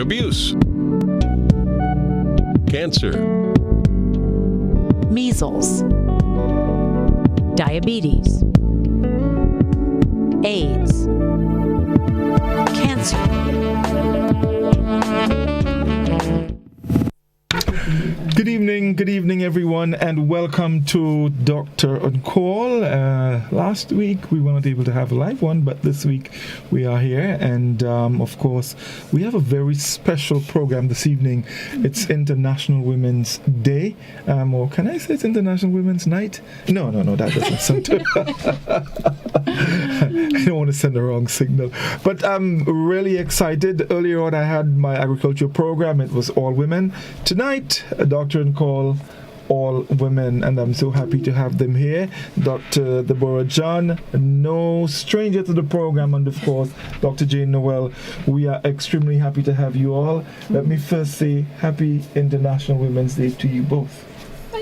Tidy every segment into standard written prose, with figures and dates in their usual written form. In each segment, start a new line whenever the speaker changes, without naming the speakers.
abuse, cancer,
measles, diabetes, AIDS, cancer.
Good evening, everyone, and welcome to Dr. On Call. Last week we weren't able to have a live one, but this week we are here, and of course we have a very special program this evening. It's International Women's Day, or can I say it's International Women's Night? No, that doesn't sound too. I don't want to send the wrong signal, but I'm really excited. Earlier on I had my agriculture program. It was all women. Tonight, Dr. On Call, all women, and I'm so happy to have them here. Dr. Deborah-Ann, no stranger to the program, and of course Dr. Jane Noel. We are extremely happy to have you all. Let me first say Happy International Women's Day to you both.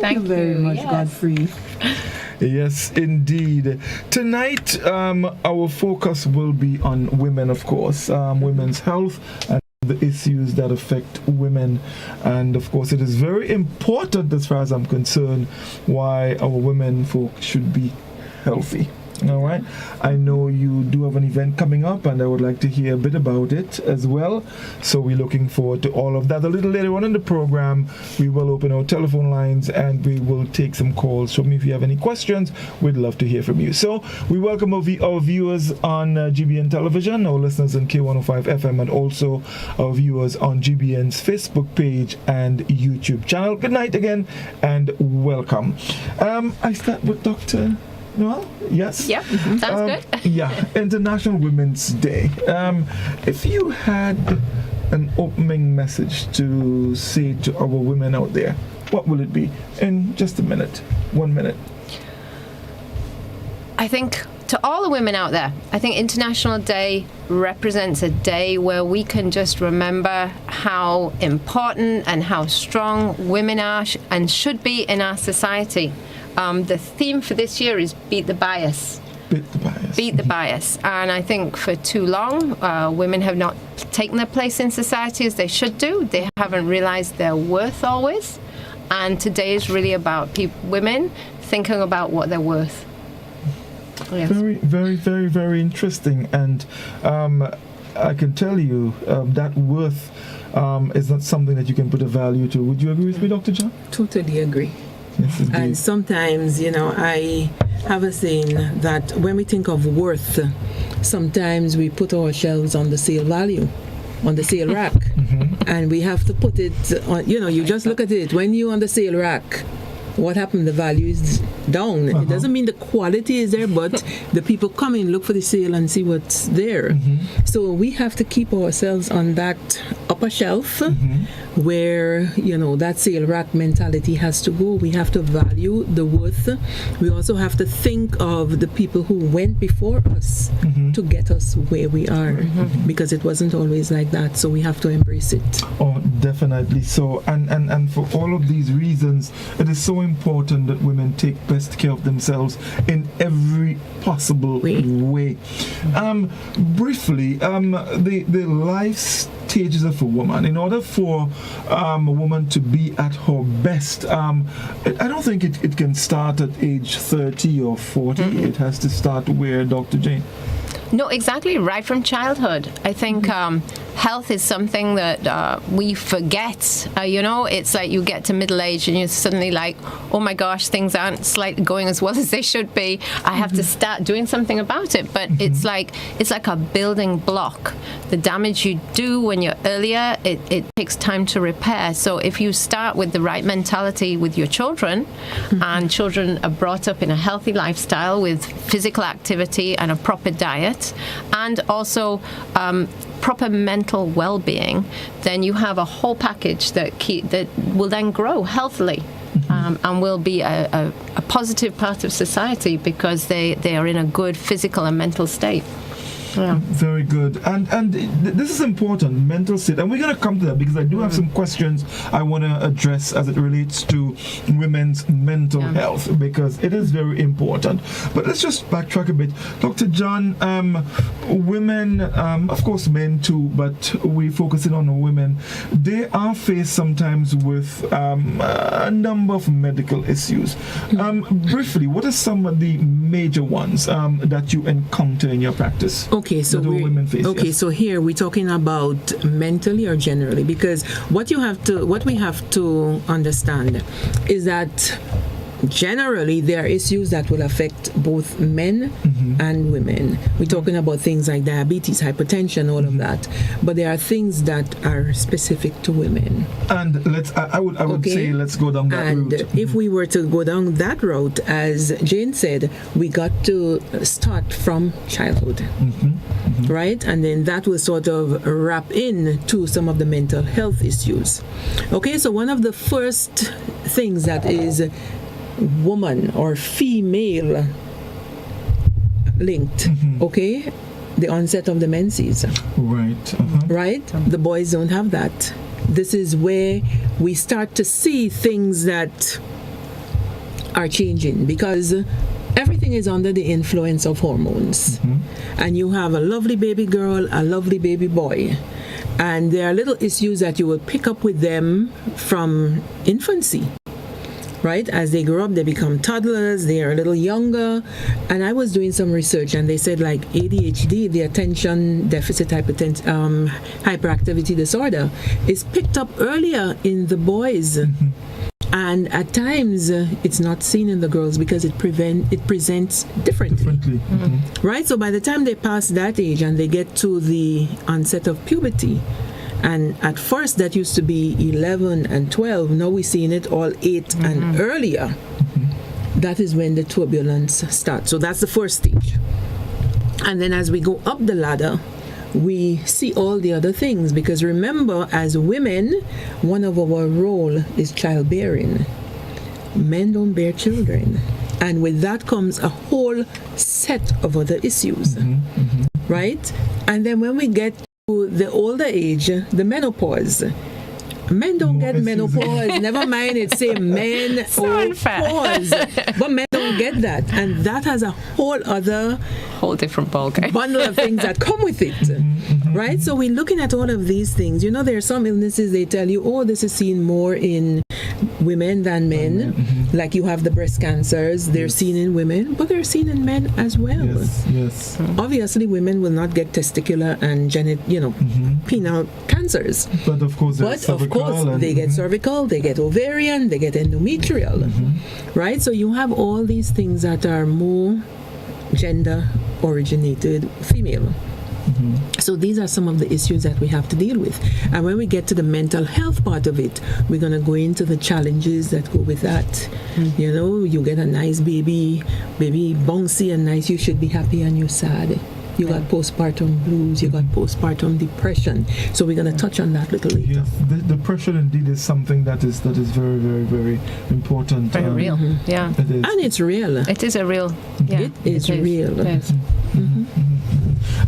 Thank you very much, yes. Godfrey.
Yes, indeed. Tonight, our focus will be on women, of course, women's health and the issues that affect women. And of course, it is very important, as far as I'm concerned, why our women folk should be healthy. All right. I know you do have an event coming up, and I would like to hear a bit about it as well. So we're looking forward to all of that. A little later on in the program, we will open our telephone lines and we will take some calls. So if you have any questions, we'd love to hear from you. So we welcome our viewers on GBN television, our listeners on K105 FM, and also our viewers on GBN's Facebook page and YouTube channel. Good night again and welcome. I start with Dr. Noel? Yes?
Yep, sounds good.
Yeah, International Women's Day. If you had an opening message to say to our women out there, what will it be? In just a minute, 1 minute.
I think to all the women out there, I think International Day represents a day where we can just remember how important and how strong women are and should be in our society. The theme for this year is Beat the Bias.
Beat the bias.
Beat the bias. And I think for too long, women have not taken their place in society as they should do. They haven't realized their worth always. And today is really about women thinking about what they're worth. Yes.
Very, very, very, very interesting. And I can tell you that worth is not something that you can put a value to. Would you agree with me, Dr. John?
Totally agree.
Yes,
and sometimes, I have a saying that when we think of worth, sometimes we put ourselves on the sale value, on the sale rack. And we have to put it on, you just look at it. When you're on the sale rack, what happened? The value is down. It doesn't mean the quality is there, but the people come in, look for the sale and see what's there. So we have to keep ourselves on that upper shelf where, that sale rack mentality has to go. We have to value the worth. We also have to think of the people who went before us to get us where we are, because it wasn't always like that. So we have to embrace it.
Oh, definitely. So, and for all of these reasons, it is so important that women take best care of themselves in every possible way. Briefly, the life stages of a woman. In order for a woman to be at her best, I don't think it can start at age 30 or 40. It has to start where, Dr. Jane?
No, exactly. Right from childhood. I think health is something that we forget. It's like you get to middle age and you're suddenly like, oh my gosh, things aren't slightly going as well as they should be. I have to start doing something about it. But it's like a building block. The damage you do when you're earlier, it takes time to repair. So if you start with the right mentality with your children, and children are brought up in a healthy lifestyle with physical activity and a proper diet, and also proper mental well-being, then you have a whole package that will then grow healthily and will be a positive part of society because they are in a good physical and mental state. Yeah.
Very good. And this is important, mental state. And we're going to come to that because I do have some questions I want to address as it relates to women's mental health, because it is very important. But let's just backtrack a bit. Dr. John, women, of course men too, but we're focusing on women. They are faced sometimes with a number of medical issues. Briefly, what are some of the major ones that you encounter in your practice?
Okay, so
women face,
so here we're talking about mentally or generally, because what we have to understand is that generally there are issues that will affect both men and women. We're talking about things like diabetes, hypertension, all of that, but there are things that are specific to women.
And I would say let's go down that route.
And if we were to go down that route, as Jane said, we got to start from childhood, right? And then that will sort of wrap in to some of the mental health issues. Okay, so one of the first things that is woman or female linked, okay, the onset of the menses,
right?
Right? The boys don't have that. This is where we start to see things that are changing, because everything is under the influence of hormones, and you have a lovely baby girl, a lovely baby boy, and there are little issues that you will pick up with them from infancy. Right? As they grow up, they become toddlers, they are a little younger. And I was doing some research, and they said like ADHD, the attention deficit hyperactivity disorder, is picked up earlier in the boys. And at times, it's not seen in the girls because it presents differently. Right? So by the time they pass that age and they get to the onset of puberty, and at first that used to be 11 and 12, now we're seeing it all 8 and earlier. That is when the turbulence starts. So that's the first stage. And then as we go up the ladder, we see all the other things, because remember, as women, one of our role is childbearing. Men don't bear children. And with that comes a whole set of other issues, right? And then when we get the older age, the menopause. Men don't get menopause. Never mind, it's say men or pause. But men don't get that. And that has a whole
different ballgame.
Bundle of things that come with it. Right? So we're looking at all of these things. You know, there are some illnesses they tell you, oh, this is seen more in women than men. Like you have the breast cancers, they're seen in women, but they're seen in men as well.
Yes.
Obviously, women will not get testicular and penile cancers.
But of course,
they get cervical, they get ovarian, they get endometrial. Right? So you have all these things that are more gender originated female. So these are some of the issues that we have to deal with. And when we get to the mental health part of it, we're going to go into the challenges that go with that. You know, you get a nice baby bouncy and nice, you should be happy and you're sad. You got postpartum blues, you got postpartum depression. So we're going to touch on that a little later.
Yes, the depression indeed is something that is very, very, very important.
Very real. Yeah.
It is.
And it's real.
It is a real. Yeah,
it is real.
It is.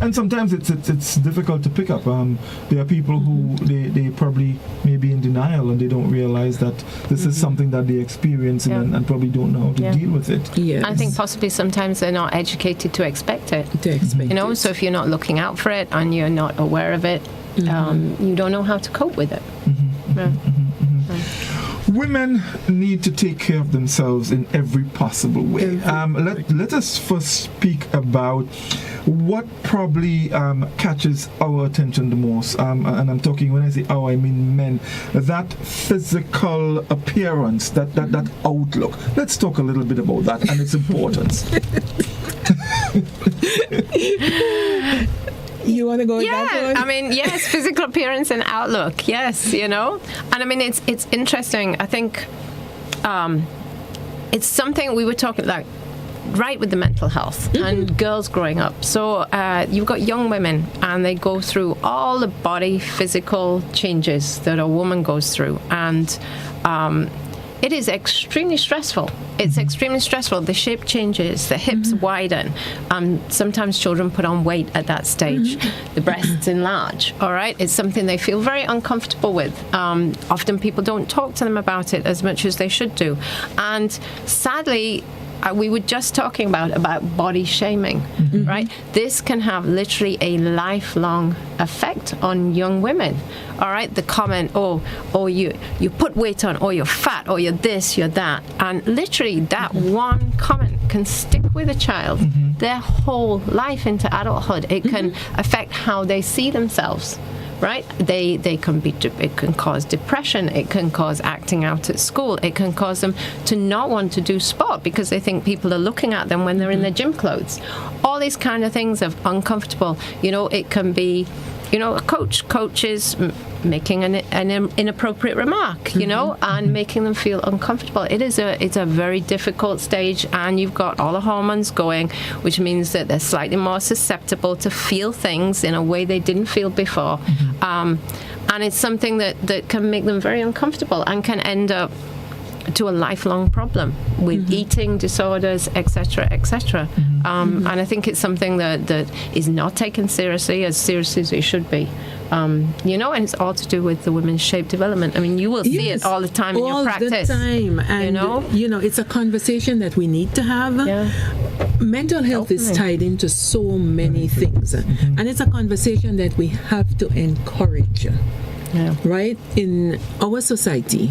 And sometimes it's difficult to pick up. There are people who they probably may be in denial and they don't realize that this is something that they experience and probably don't know how to deal with it.
Yes.
I think possibly sometimes they're not educated to expect it. You know, so if you're not looking out for it and you're not aware of it, you don't know how to cope with it.
Women need to take care of themselves in every possible way. Let us first speak about what probably catches our attention the most. And I'm talking, when I say our, I mean men. That physical appearance, that outlook. Let's talk a little bit about that and its importance.
You want to go with that one?
I mean, yes, physical appearance and outlook, yes, you know. And I mean, it's interesting. I think it's something we were talking, like, right with the mental health and girls growing up. So you've got young women and they go through all the body physical changes that a woman goes through. And it is extremely stressful. It's extremely stressful. The shape changes, the hips widen. Sometimes children put on weight at that stage. The breasts enlarge, all right? It's something they feel very uncomfortable with. Often people don't talk to them about it as much as they should do. And sadly, we were just talking about body shaming, right? This can have literally a lifelong effect on young women. All right, the comment, oh, you put weight on, or you're fat, or you're this, you're that, and literally that one comment can stick with a child their whole life into adulthood. It can affect how they see themselves. Right? It can cause depression. It can cause acting out at school. It can cause them to not want to do sport because they think people are looking at them when they're in their gym clothes. All these kind of things are uncomfortable. It can be, coaches making an inappropriate remark, and making them feel uncomfortable. It's a very difficult stage, and you've got all the hormones going, which means that they're slightly more susceptible to feel things in a way they didn't feel before. And it's something that can make them very uncomfortable and can end up to a lifelong problem with eating disorders, etc., etc. And I think it's something that is not taken seriously as it should be. And it's all to do with the women's shape development. I mean, you will see it all the time in your practice.
All the time. And, it's a conversation that we need to have.
Yeah.
Mental health is tied into so many things. And it's a conversation that we have to encourage, right? In our society.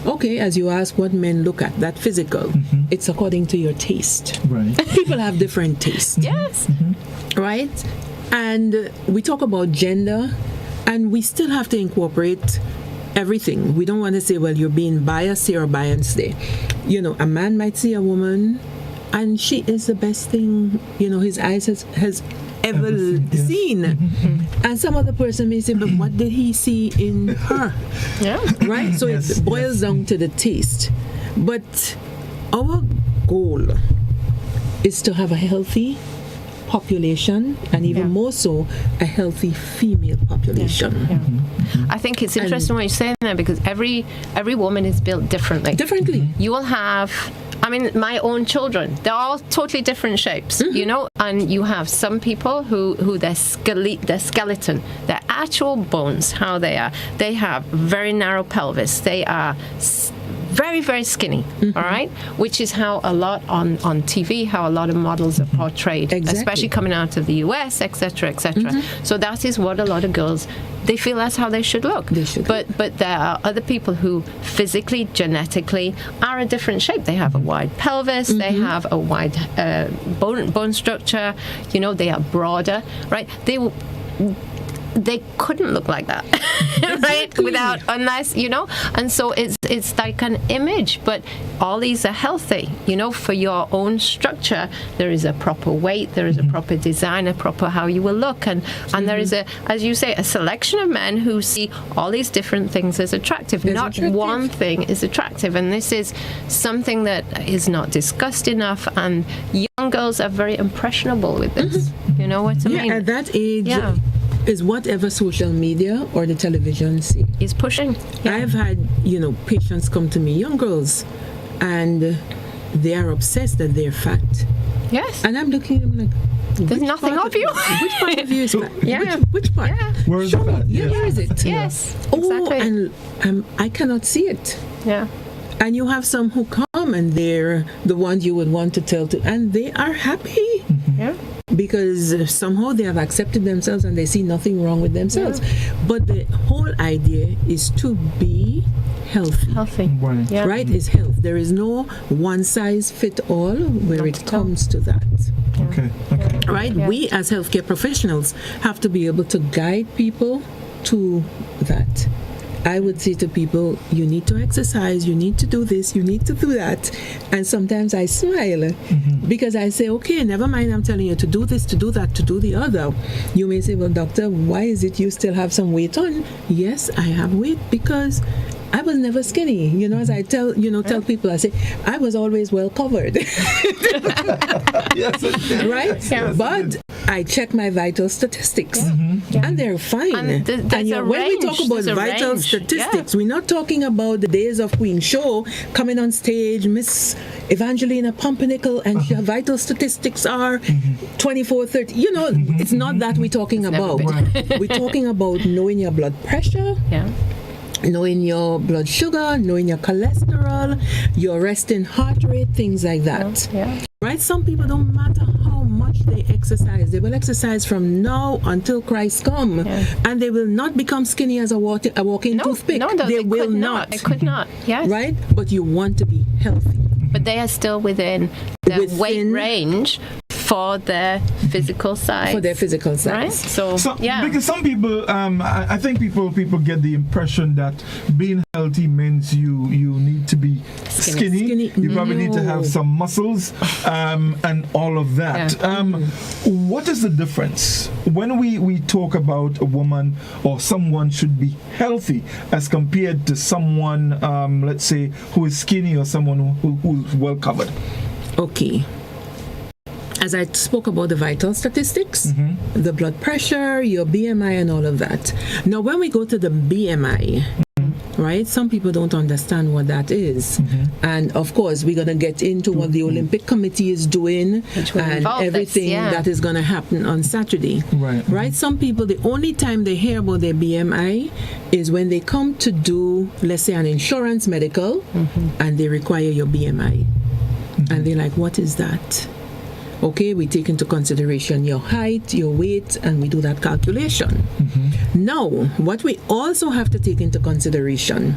Okay, as you ask what men look at, that physical, it's according to your taste.
Right.
People have different tastes.
Yes.
Right? And we talk about gender, and we still have to incorporate everything. We don't want to say, well, you're being biased here or biased there. A man might see a woman, and she is the best thing, his eyes has ever seen. And some other person may say, but what did he see in her?
Yeah.
Right? So it boils down to the taste. But our goal is to have a healthy population, and even more so, a healthy female population.
I think it's interesting what you're saying there, because every woman is built differently. You will have, my own children, they're all totally different shapes, and you have some people who their skeleton, their actual bones, how they are, they have very narrow pelvis, they are very, very skinny, all right? Which is how a lot on TV, how a lot of models are portrayed, especially coming out of the US, etc., etc. So that is what a lot of girls, they feel that's how they should look. But there are other people who physically, genetically are a different shape. They have a wide pelvis, they have a wide bone structure, they are broader, right? They couldn't look like that, right? Unless, and so it's like an image, but all these are healthy, for your own structure. There is a proper weight, there is a proper design, a proper how you will look, and there is as you say, a selection of men who see all these different things as attractive. Not one thing is attractive, and this is something that is not discussed enough, and young girls are very impressionable with this. You know what I mean?
At that age, is whatever social media or the television see
is pushing.
I've had patients come to me, young girls, and they are obsessed that they're fat.
Yes.
And I'm looking at them like,
there's nothing of you.
Which part of you is fat? Which part?
Where is that?
Where is it?
Yes. Exactly.
And I cannot see it.
Yeah.
And you have some who come and they're the ones you would want to tell to, and they are happy.
Yeah.
Because somehow they have accepted themselves and they see nothing wrong with themselves. But the whole idea is to be healthy.
Right.
Yeah.
Right? Is health. There is no one size fit all where it comes to that.
Okay.
Right?
Yeah.
We as healthcare professionals have to be able to guide people to that. I would say to people, you need to exercise, you need to do this, you need to do that. And sometimes I smile because I say, okay, never mind, I'm telling you to do this, to do that, to do the other. You may say, well, doctor, why is it you still have some weight on? Yes, I have weight because I was never skinny. You know, as I tell people, I say, I was always well covered.
Yes,
right?
Yeah.
But I check my vital statistics, and they're fine.
And there's a
when we
range.
talk about
There's a
vital
range.
statistics, we're not talking about the days of Queen Show coming on stage, Miss Evangelina Pumpernickel, and her vital statistics are 24, 30. You know, it's not that we're talking
never
about.
been.
We're talking about knowing your blood pressure,
Yeah.
knowing your blood sugar, knowing your cholesterol, your resting heart rate, things like that.
Yeah.
Right? Some people, don't matter how much they exercise, they will exercise from now until Christ come, and they will not become skinny as a walking toothpick.
No,
they will
could
not.
They could not. Yes.
Right? But you want to be healthy.
But they are still within the weight range for their physical size.
For their physical size.
Right? So yeah.
Because some people, I think people get the impression that being healthy means you need to be skinny. You probably need to have some muscles, and all of that.
Yeah.
What is the difference when we talk about a woman or someone should be healthy as compared to someone, let's say, who is skinny or someone who's well covered?
Okay. As I spoke about the vital statistics, the blood pressure, your BMI, and all of that. Now, when we go to the BMI, right, some people don't understand what that is. And of course, we're going to get into what the Olympic Committee is doing and everything that is going to happen on Saturday. Right? Some people, the only time they hear about their BMI is when they come to do, let's say, an insurance medical, and they require your BMI. And they're like, what is that? Okay, we take into consideration your height, your weight, and we do that calculation. Now, what we also have to take into consideration,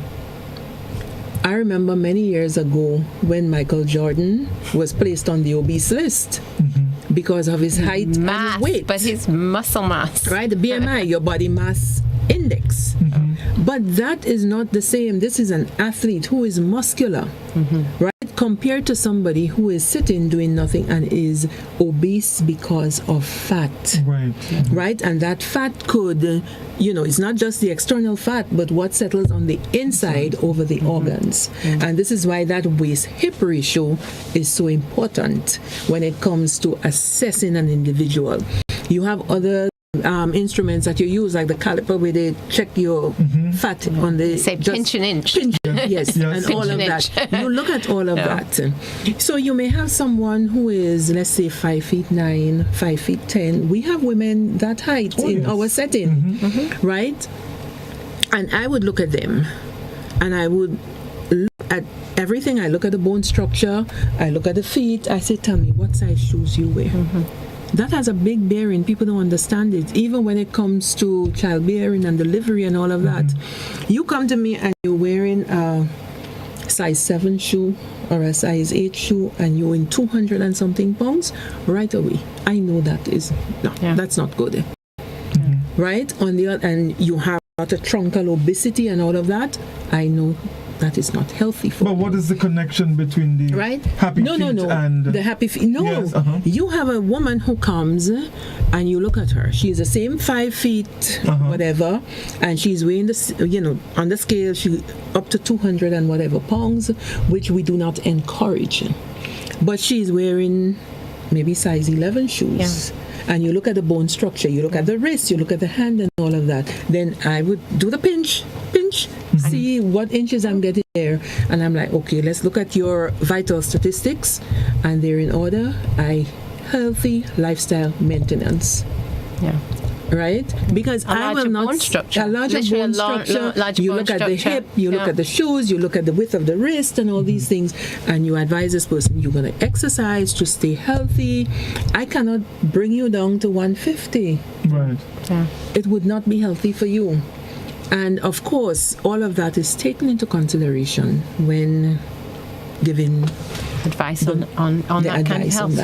I remember many years ago when Michael Jordan was placed on the obese list because of his height and weight.
But his muscle mass.
Right, the BMI, your body mass index. But that is not the same. This is an athlete who is muscular, right? Compared to somebody who is sitting doing nothing and is obese because of fat. Right? And that fat could, it's not just the external fat, but what settles on the inside over the organs. And this is why that waist-hip ratio is so important when it comes to assessing an individual. You have other instruments that you use, like the caliper, where they check your fat on the
pinch an inch.
Yes, and all of that. You look at all of that. So you may have someone who is, let's say, 5'9", 5'10". We have women that height in our setting, right? And I would look at them, and I would look at everything. I look at the bone structure. I look at the feet. I say, tell me, what size shoes you wear? That has a big bearing. People don't understand it. Even when it comes to childbearing and delivery and all of that. You come to me and you're wearing a size 7 shoe or a size 8 shoe and you're in 200 and something pounds, right away, I know that's not good. Right? On the other, and you have a truncal obesity and all of that, I know that is not healthy for you.
But what is the connection between the happy feet and
the happy feet? No,
yes,
you have a woman who comes and you look at her. She's the same 5 feet, whatever, and she's weighing on the scale, she up to 200 and whatever pounds, which we do not encourage. But she's wearing maybe size 11 shoes. And you look at the bone structure, you look at the wrist, you look at the hand and all of that. Then I would do the pinch, see what inches I'm getting there. And I'm like, okay, let's look at your vital statistics. And they're in order. Healthy lifestyle maintenance. Right? Because I will not...
Bone structure.
A larger bone structure. You look at the hip, you look at the shoes, you look at the width of the wrist and all these things, and you advise this person, you're going to exercise to stay healthy. I cannot bring you down to 150.
Right.
It would not be healthy for you. And of course, all of that is taken into consideration when giving
advice on that kind of health.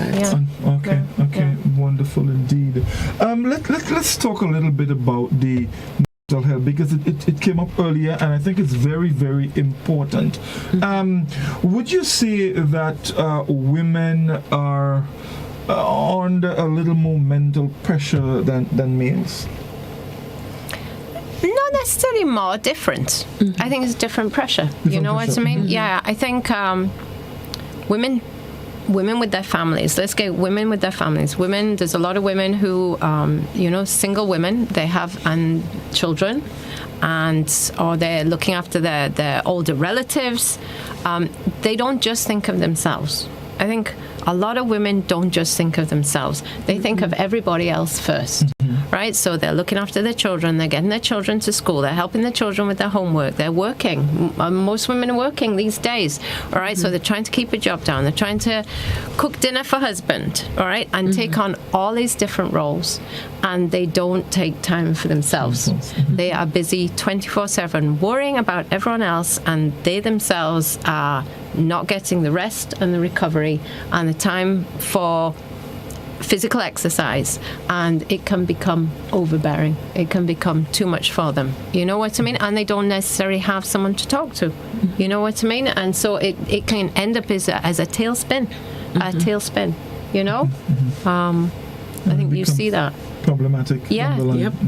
Okay, wonderful indeed. Let's talk a little bit about the mental health, because it came up earlier, and I think it's very, very important. Would you say that women are under a little more mental pressure than males?
Not not necessarily more, different. I think it's different pressure. You know what I mean? Yeah, I think women with their families. Let's get women with their families. Women, there's a lot of women who, single women, they have children, or they're looking after their older relatives. They don't just think of themselves. I think a lot of women don't just think of themselves. They think of everybody else first, right? So they're looking after their children. They're getting their children to school. They're helping their children with their homework. They're working. Most women are working these days, all right? So they're trying to keep a job down. They're trying to cook dinner for husband, all right? And take on all these different roles. And they don't take time for themselves. They are busy 24/7 worrying about everyone else, and they themselves are not getting the rest and the recovery and the time for physical exercise, and it can become overbearing. It can become too much for them. You know what I mean? And they don't necessarily have someone to talk to. You know what I mean? And so it can end up as a tailspin, you know? I think you see that.
Problematic.
Yeah,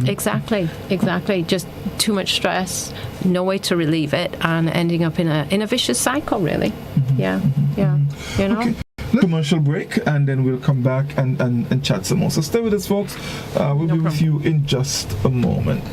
exactly. Just too much stress, no way to relieve it, and ending up in a vicious cycle, really. You know?
Okay. Commercial break, and then we'll come back and chat some more. So stay with us, folks. We'll be with you in just a moment.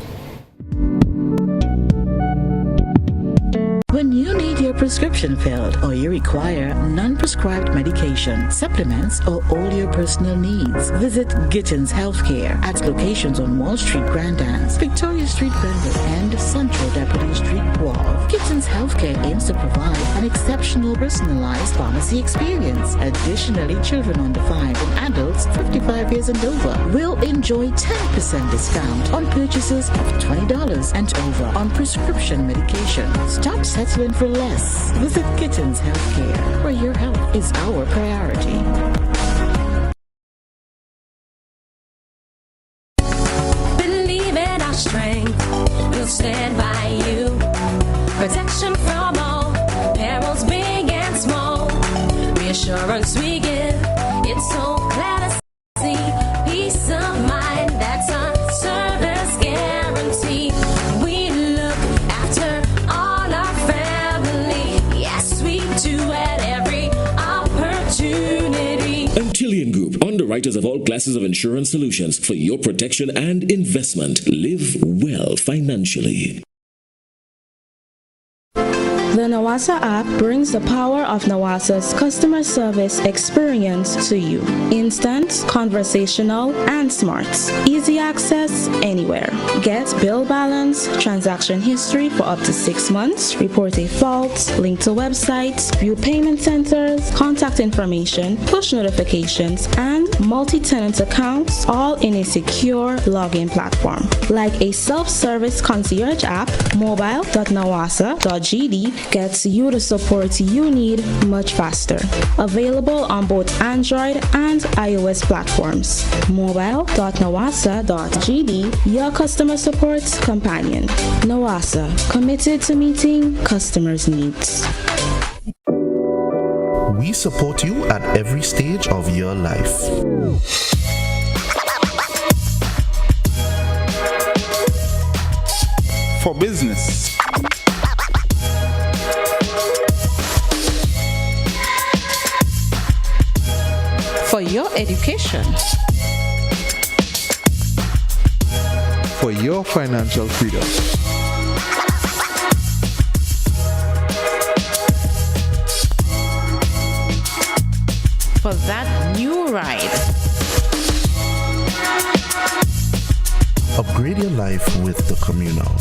When you need your prescription filled or you require non-prescribed medication, supplements, or all your personal needs, visit Gittins Healthcare at locations on Wall Street, Grandans, Victoria Street, Glenville, and Central Deputy Street, Wharf. Gittins Healthcare aims to provide an exceptional personalized pharmacy experience. Additionally, children under 5 and adults 55 years and over will enjoy 10% discount on purchases of $20 and over on prescription medication. Stop settling for less. Visit Gittins Healthcare, where your health is our priority.
Believe in our strength, we'll stand by you. Protection from all perils, big and small. Reassurance we give, it's so glad to see. Peace of mind, that's our service guarantee. We look after all our family. Yes, we do at every opportunity.
Antillian Group, underwriters of all classes of insurance solutions for your protection and investment. Live well financially.
The Nawasa app brings the power of Nawasa's customer service experience to you. Instant, conversational, and smart. Easy access anywhere. Get bill balance, transaction history for up to 6 months, report a fault, link to websites, view payment centers, contact information, push notifications, and multi-tenant accounts, all in a secure login platform. Like a self-service concierge app, mobile.nawasa.gd gets you the support you need much faster. Available on both Android and iOS platforms. Mobile.nawasa.gd, your customer support companion. Nawasa, committed to meeting customers' needs.
We support you at every stage of your life.
For business,
for your education,
for your financial freedom,
for that new ride.
Upgrade your life with the Communal.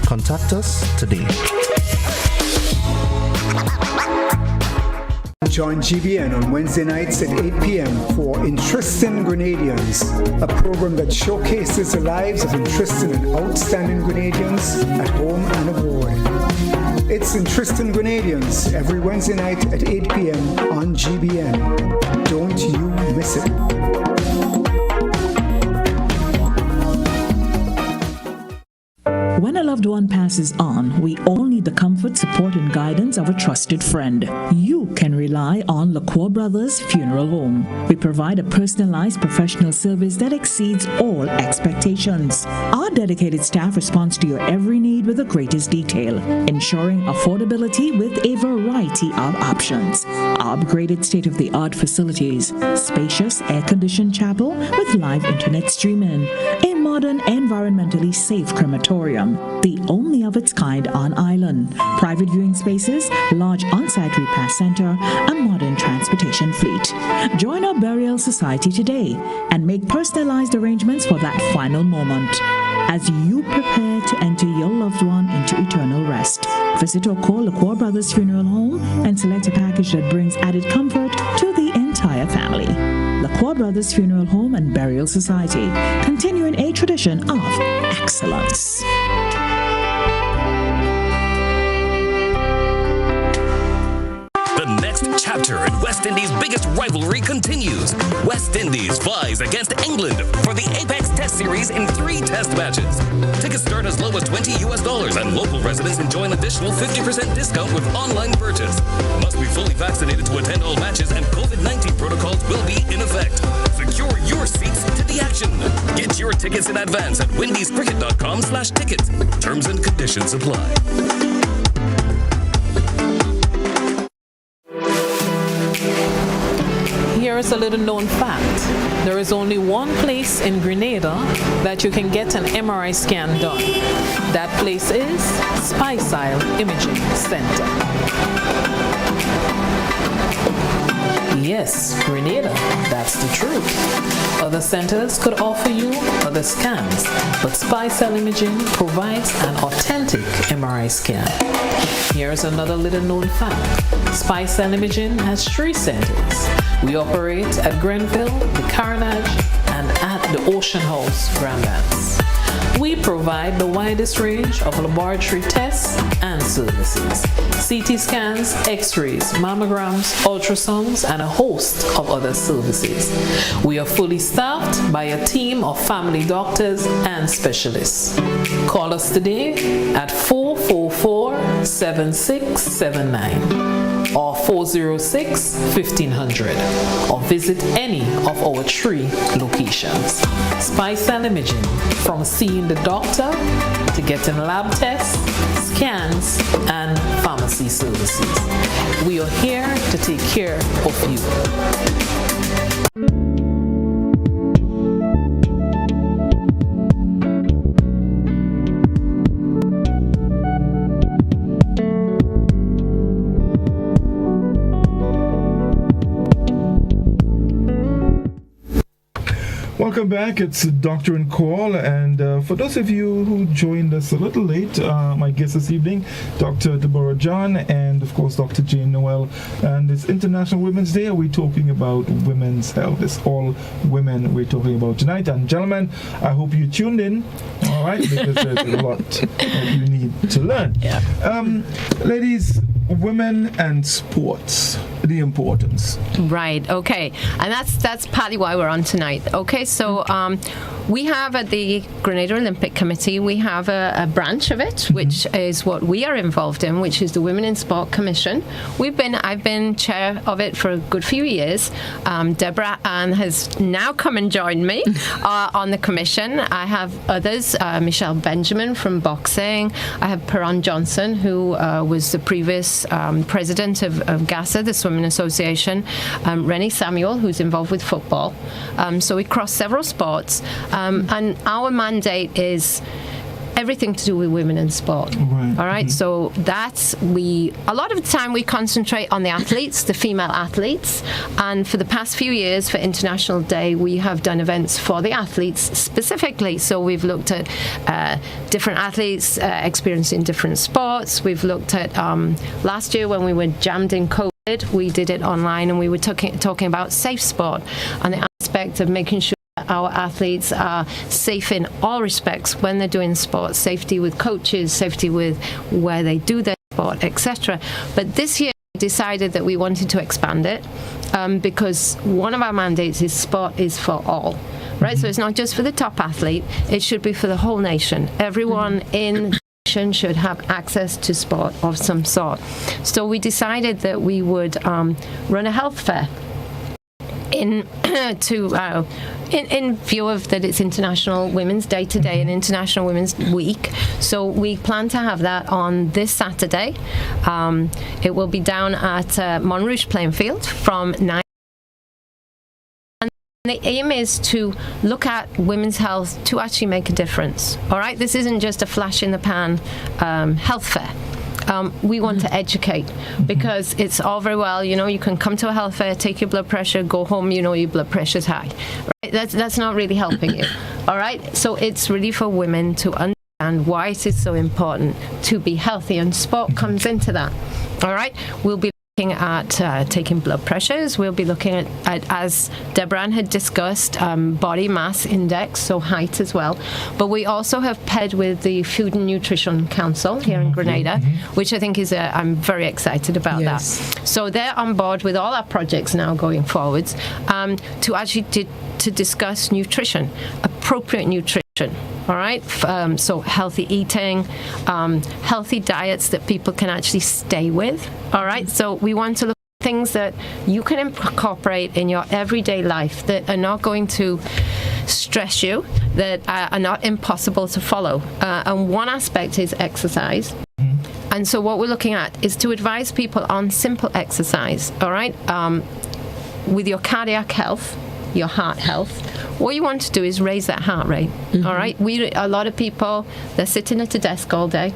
Contact us today.
Join GBN on Wednesday nights at 8 p.m. for Interesting Grenadians, a program that showcases the lives of interesting and outstanding Grenadians at home and abroad. It's Interesting Grenadians every Wednesday night at 8 p.m. on GBN. Don't you miss it.
When a loved one passes on, we all need the comfort, support, and guidance of a trusted friend. You can rely on LaCour Brothers Funeral Home. We provide a personalized professional service that exceeds all expectations. Our dedicated staff responds to your every need with the greatest detail, ensuring affordability with a variety of options. Our upgraded state-of-the-art facilities, spacious air-conditioned chapel with live internet streaming, a modern, environmentally safe crematorium, the only of its kind on island, private viewing spaces, large on-site repast center, a modern transportation fleet. Join our burial society today and make personalized arrangements for that final moment. As you prepare to enter your loved one into eternal rest, visit or call LaCour Brothers Funeral Home and select a package that brings added comfort to the entire family. LaCour Brothers Funeral Home and Burial Society, continuing a tradition of excellence.
The next chapter in West Indies' biggest rivalry continues. West Indies vies against England for the Apex Test Series in 3 test matches. Tickets start as low as $20 and local residents enjoy an additional 50% discount with online purchase. Must be fully vaccinated to attend all matches and COVID-19 protocols will be in effect. Secure your seats to the action. Get your tickets in advance at windiescricket.com/tickets. Terms and conditions apply.
Here is a little known fact. There is only one place in Grenada that you can get an MRI scan done. That place is Speysile Imaging Center. Yes, Grenada, that's the truth. Other centers could offer you other scans, but Speysile Imaging provides an authentic MRI scan. Here's another little known fact. Speysile Imaging has 3 centers. We operate at Grenville, the Carnage, and at the Ocean House, Grandlands. We provide the widest range of laboratory tests and services. CT scans, x-rays, mammograms, ultrasounds, and a host of other services. We are fully staffed by a team of family doctors and specialists. Call us today at 444-7679. or 406-1500, or visit any of our 3 locations. Speysile Imaging, from seeing the doctor to getting lab tests, scans, and pharmacy services. We are here to take care of you.
Welcome back. It's Doctor and Call, and for those of you who joined us a little late, my guest this evening, Dr. Deborah-Ann, and of course Dr. Jane Noel. And it's International Women's Day. We're talking about women's health. It's all women we're talking about tonight. And gentlemen, I hope you tuned in. All right, because there's a lot that you need to learn.
Yeah.
Ladies, women and sports, the importance.
Right. Okay. And that's partly why we're on tonight. Okay. So we have at the Grenada Olympic Committee, we have a branch of it, which is what we are involved in, which is the Women in Sport Commission. I've been chair of it for a good few years. Deborah-Ann has now come and joined me on the commission. I have others, Michelle Benjamin from boxing. I have Perron Johnson, who was the previous president of GASA, the Swimming Association. Rennie Samuel, who's involved with football. So we cross several sports. And our mandate is everything to do with women in sport.
Right.
All right. So a lot of the time we concentrate on the athletes, the female athletes. And for the past few years for International Day, we have done events for the athletes specifically. So we've looked at different athletes experiencing different sports. We've looked at last year when we were jammed in COVID, we did it online, and we were talking about safe sport and the aspect of making sure our athletes are safe in all respects when they're doing sports, safety with coaches, safety with where they do their sport, etc. But this year we decided that we wanted to expand it because one of our mandates is sport is for all. right? So it's not just for the top athlete, it should be for the whole nation. Everyone in the nation should have access to sport of some sort. So we decided that we would run a health fair in view of that it's International Women's Day today and International Women's Week. So we plan to have that on this Saturday. It will be down at Montrouge playing field from 9. And the aim is to look at women's health to actually make a difference. All right, this isn't just a flash in the pan health fair. We want to educate, because it's all very well, you can come to a health fair, take your blood pressure, go home, your blood pressure's high. Right? That's not really helping you. All right? So it's really for women to understand why it is so important to be healthy, and sport comes into that. All right? We'll be looking at taking blood pressures. We'll be looking at as Deborah-Ann had discussed, body mass index, so height as well. But we also have paired with the Food and Nutrition Council here in Grenada, which I think is I'm very excited about that. So they're on board with all our projects now going forwards to actually to discuss nutrition, appropriate nutrition. All right, so healthy eating, healthy diets that people can actually stay with. All right, so we want to look at things that you can incorporate in your everyday life that are not going to stress you, that are not impossible to follow. And one aspect is exercise. And so what we're looking at is to advise people on simple exercise. All right, with your cardiac health, your heart health, what you want to do is raise that heart rate. All right, a lot of people, they're sitting at a desk all day,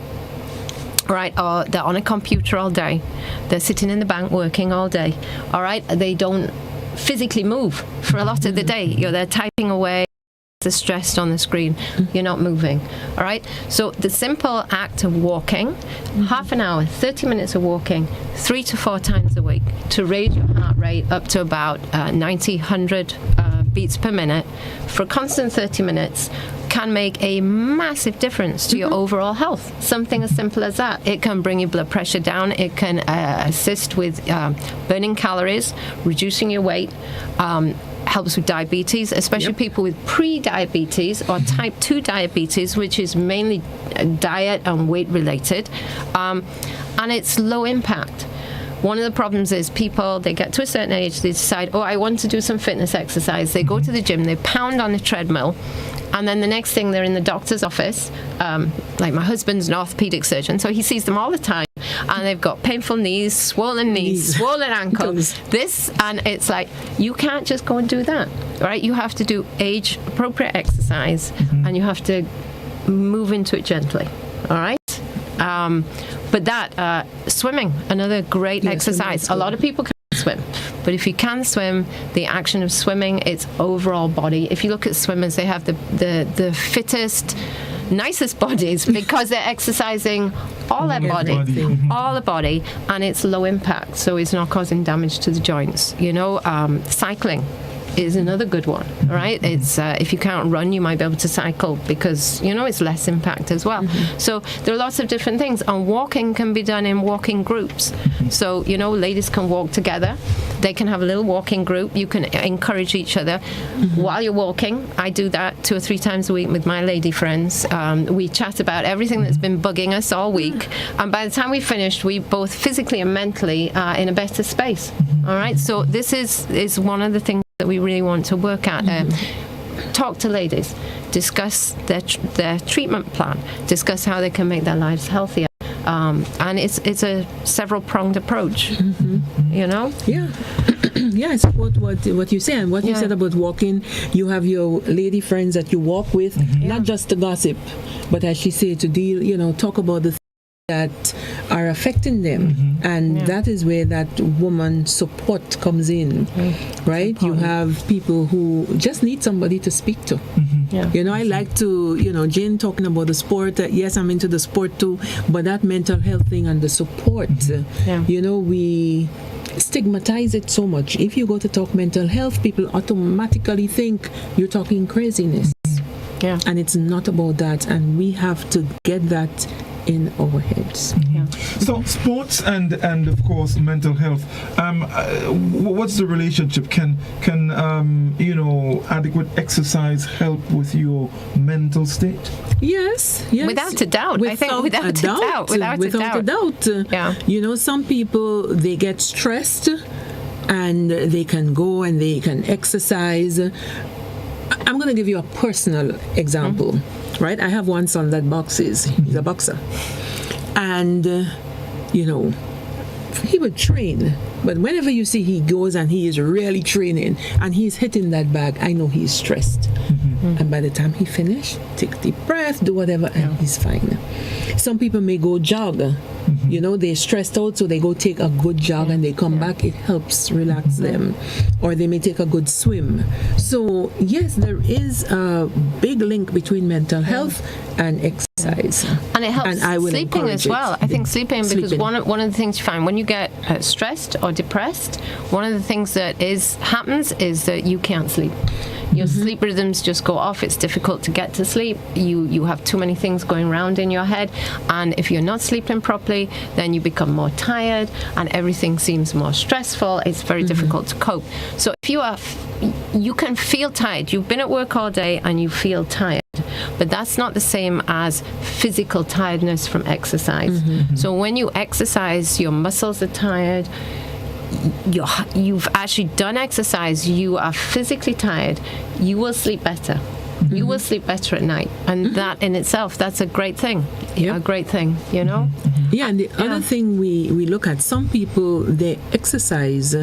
right, or they're on a computer all day, they're sitting in the bank working all day. All right, they don't physically move for a lot of the day. They're typing away, they're stressed on the screen, you're not moving. All right, so the simple act of walking, half an hour, 30 minutes of walking 3 to 4 times a week to raise your heart rate up to about 90, 100 beats per minute for a constant 30 minutes can make a massive difference to your overall health. Something as simple as that. It can bring your blood pressure down. It can assist with burning calories, reducing your weight, helps with diabetes, especially people with pre-diabetes or type 2 diabetes, which is mainly diet and weight related, and it's low impact. One of the problems is people, they get to a certain age, they decide, I want to do some fitness exercise. They go to the gym, they pound on the treadmill, and then the next thing they're in the doctor's office. Like my husband's an orthopedic surgeon, so he sees them all the time, and they've got painful knees, swollen ankles, and it's like, you can't just go and do that, right? You have to do age-appropriate exercise, and you have to move into it gently, all right? But that, swimming, another great exercise. A lot of people can't swim, but if you can swim, the action of swimming, it's overall body. If you look at swimmers, they have the fittest, nicest bodies because they're exercising all their body, all the body, and it's low impact, so it's not causing damage to the joints. Cycling is another good one, right? It's if you can't run, you might be able to cycle because it's less impact as well. So there are lots of different things, and walking can be done in walking groups. So ladies can walk together, they can have a little walking group, you can encourage each other while you're walking. I do that 2 or 3 times a week with my lady friends. We chat about everything that's been bugging us all week, and by the time we finished, we both physically and mentally are in a better space. All right, so this is one of the things that we really want to work at. Talk to ladies, discuss their treatment plan, discuss how they can make their lives healthier, and it's a several pronged approach.
I support what you say, and what you said about walking. You have your lady friends that you walk with, not just to gossip, but as she said, to deal, talk about the that are affecting them, and that is where that woman support comes in, right? You have people who just need somebody to speak to. I like to, Jane talking about the sport. Yes, I'm into the sport too, but that mental health thing and the support, we stigmatize it so much. If you go to talk mental health, people automatically think you're talking craziness. And it's not about that, and we have to get that in our heads.
So sports and of course mental health. What's the relationship? Can adequate exercise help with your mental state?
Yes.
Without a doubt. I think without a doubt. Some people, they get stressed and they can go and they can exercise. I'm going to give you a personal example, right? I have one son that boxes. He's a boxer. And, he would train. But whenever you see he goes and he is really training and he's hitting that bag, I know he's stressed. And by the time he finished, take a deep breath, do whatever, and he's fine. Some people may go jog. They're stressed out, so they go take a good jog and they come back. It helps relax them. Or they may take a good swim. So, yes, there is a big link between mental health and exercise. And it helps sleeping as well. I think sleeping, because one of the things you find when you get stressed or depressed, one of the things that happens is that you can't sleep. Your sleep rhythms just go off. It's difficult to get to sleep. You have too many things going around in your head. And if you're not sleeping properly, then you become more tired and everything seems more stressful. It's very difficult to cope. So if you can feel tired. You've been at work all day and you feel tired. But that's not the same as physical tiredness from exercise. So when you exercise, your muscles are tired. You've actually done exercise, you are physically tired, you will sleep better. You will sleep better at night. And that in itself, that's a great thing. A great thing, Yeah,
and the other thing we look at, some people, their exercise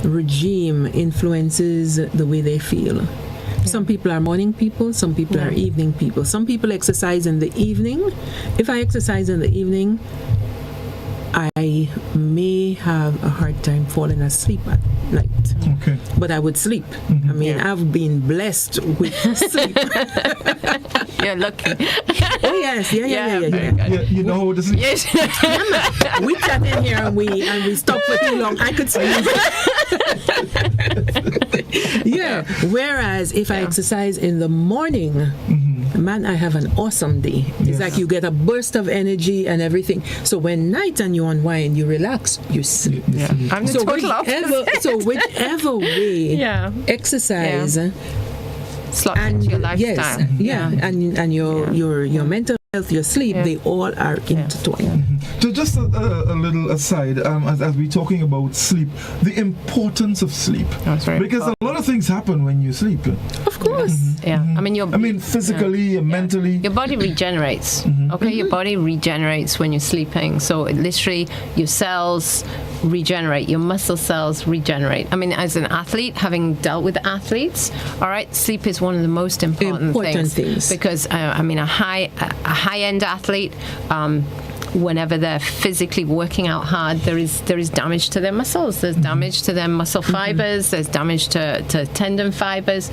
regime influences the way they feel. Some people are morning people, some people are evening people. Some people exercise in the evening. If I exercise in the evening, I may have a hard time falling asleep at night.
Okay.
But I would sleep. I mean, I've been blessed with sleep.
You're lucky.
Oh, yes. Yeah.
You know how to sleep?
Yes.
We chat in here and we stop for too long. I could sleep. Whereas if I exercise in the morning, man, I have an awesome day. It's like you get a burst of energy and everything. So when night and you unwind, you relax, you sleep.
I'm the total opposite.
So whichever way, exercise
slots into your lifestyle.
And your mental health, your sleep, they all are intertwined.
So just a little aside, as we're talking about sleep, the importance of sleep. Because a lot of things happen when you sleep.
Of course.
I mean,
physically and mentally.
Your body regenerates. Your body regenerates when you're sleeping. So literally, your cells regenerate, your muscle cells regenerate. I mean, as an athlete, having dealt with athletes, sleep is one of the most important things. Because a high-end athlete, whenever they're physically working out hard, there is damage to their muscles, there's damage to their muscle fibers, there's damage to tendon fibers.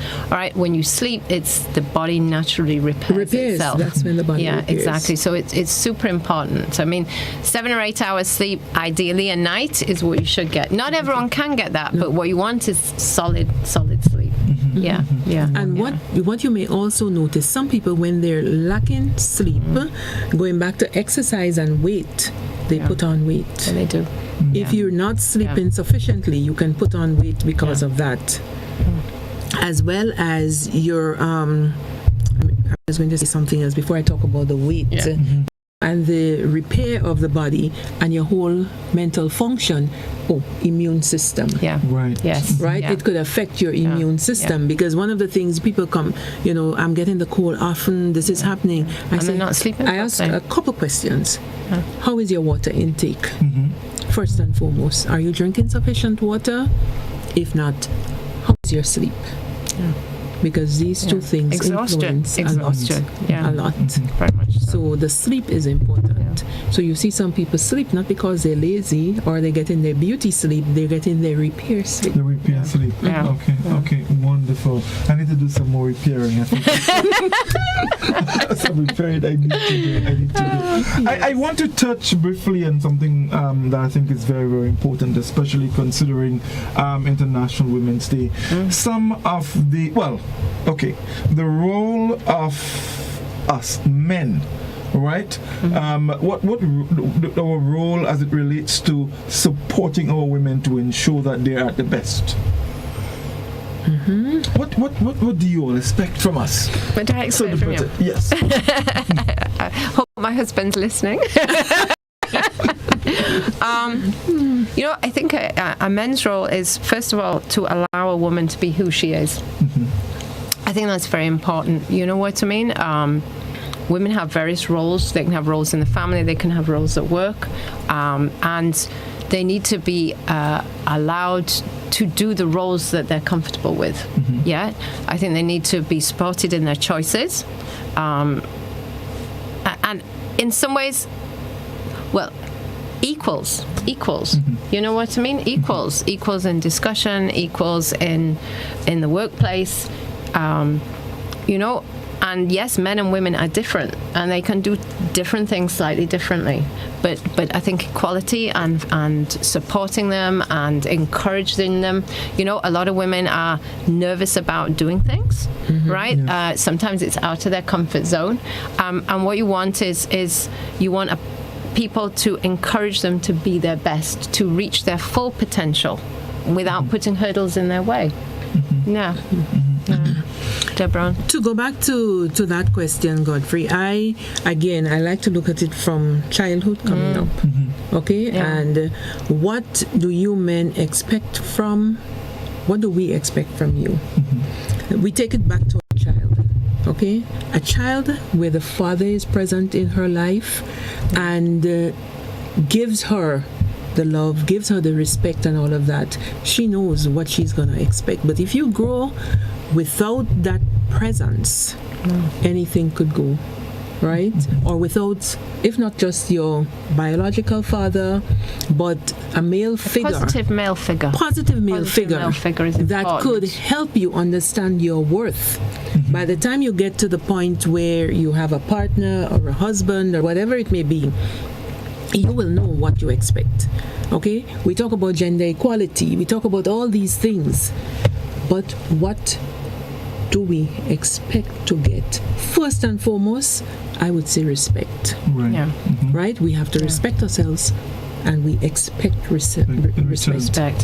When you sleep, it's the body naturally repairs itself.
That's when the body repairs.
Exactly. So it's super important. I mean, 7 or 8 hours sleep ideally a night is what you should get. Not everyone can get that, but what you want is solid sleep.
And what you may also notice, some people, when they're lacking sleep, going back to exercise and weight, they put on weight.
And they do.
If you're not sleeping sufficiently, you can put on weight because of that. As well as your I was going to say something else before I talk about the weight. And the repair of the body and your whole mental function, immune system.
Right.
Yes.
Right? It could affect your immune system because one of the things people come, I'm getting the cold often, this is happening.
I say, not sleeping.
I ask a couple questions. How is your water intake? First and foremost, are you drinking sufficient water? If not, how is your sleep? Because these two things influence a lot.
Very much
so the sleep is important. So you see some people sleep not because they're lazy or they're getting their beauty sleep, they're getting their repair sleep.
The repair sleep. Okay, wonderful. I need to do some more repairing. I think. Some repairing I need to do. I want to touch briefly on something that I think is very, very important, especially considering International Women's Day. Some of the the role of us men right? What our role as it relates to supporting our women to ensure that they're at the best? What do you all expect from us?
What do I expect from you?
Yes.
I hope my husband's listening. I think a men's role is, first of all, to allow a woman to be who she is. I think that's very important. You know what I mean? Women have various roles. They can have roles in the family. They can have roles at work. And they need to be allowed to do the roles that they're comfortable with. Yeah? I think they need to be supported in their choices. And in some ways, well, equals. You know what I mean? Equals in discussion, equals in the workplace. And yes, men and women are different, and they can do different things slightly differently. But I think equality and supporting them and encouraging them. A lot of women are nervous about doing things, right? Yes. Sometimes it's out of their comfort zone, and what you want is you want people to encourage them to be their best, to reach their full potential, without putting hurdles in their way. Yeah. Deborah-Ann.
To go back to that question, Godfrey, I like to look at it from childhood coming up. Okay? Yeah. And what do you men expect from, what do we expect from you? We take it back to a child. Okay? A child where the father is present in her life and gives her the love, gives her the respect and all of that. She knows what she's going to expect. But if you grow without that presence, anything could go, right? Or without, if not just your biological father, but a male figure.
Positive male figure.
Positive male figure
is important.
That could help you understand your worth. By the time you get to the point where you have a partner or a husband or whatever it may be, you will know what you expect. Okay? We talk about gender equality. We talk about all these things. But what do we expect to get? First and foremost, I would say respect.
Right.
Yeah.
Right? We have to respect ourselves, and we expect respect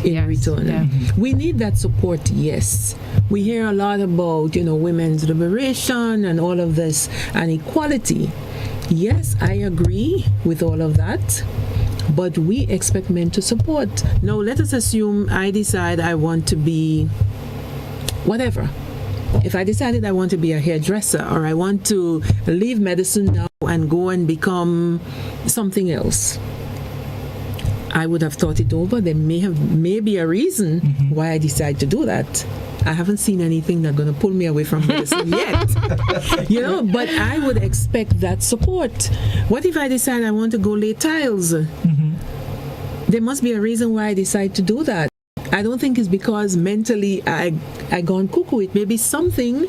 in return.
Yeah.
We need that support, yes. We hear a lot about, women's liberation and all of this, and equality. Yes, I agree with all of that, but we expect men to support. Now, let us assume I decide I want to be whatever. If I decided I want to be a hairdresser, or I want to leave medicine now and go and become something else, I would have thought it over. There may be a reason why I decide to do that. I haven't seen anything that's going to pull me away from medicine yet. But I would expect that support. What if I decide I want to go lay tiles? There must be a reason why I decide to do that. I don't think it's because mentally I gone cuckoo. It may be something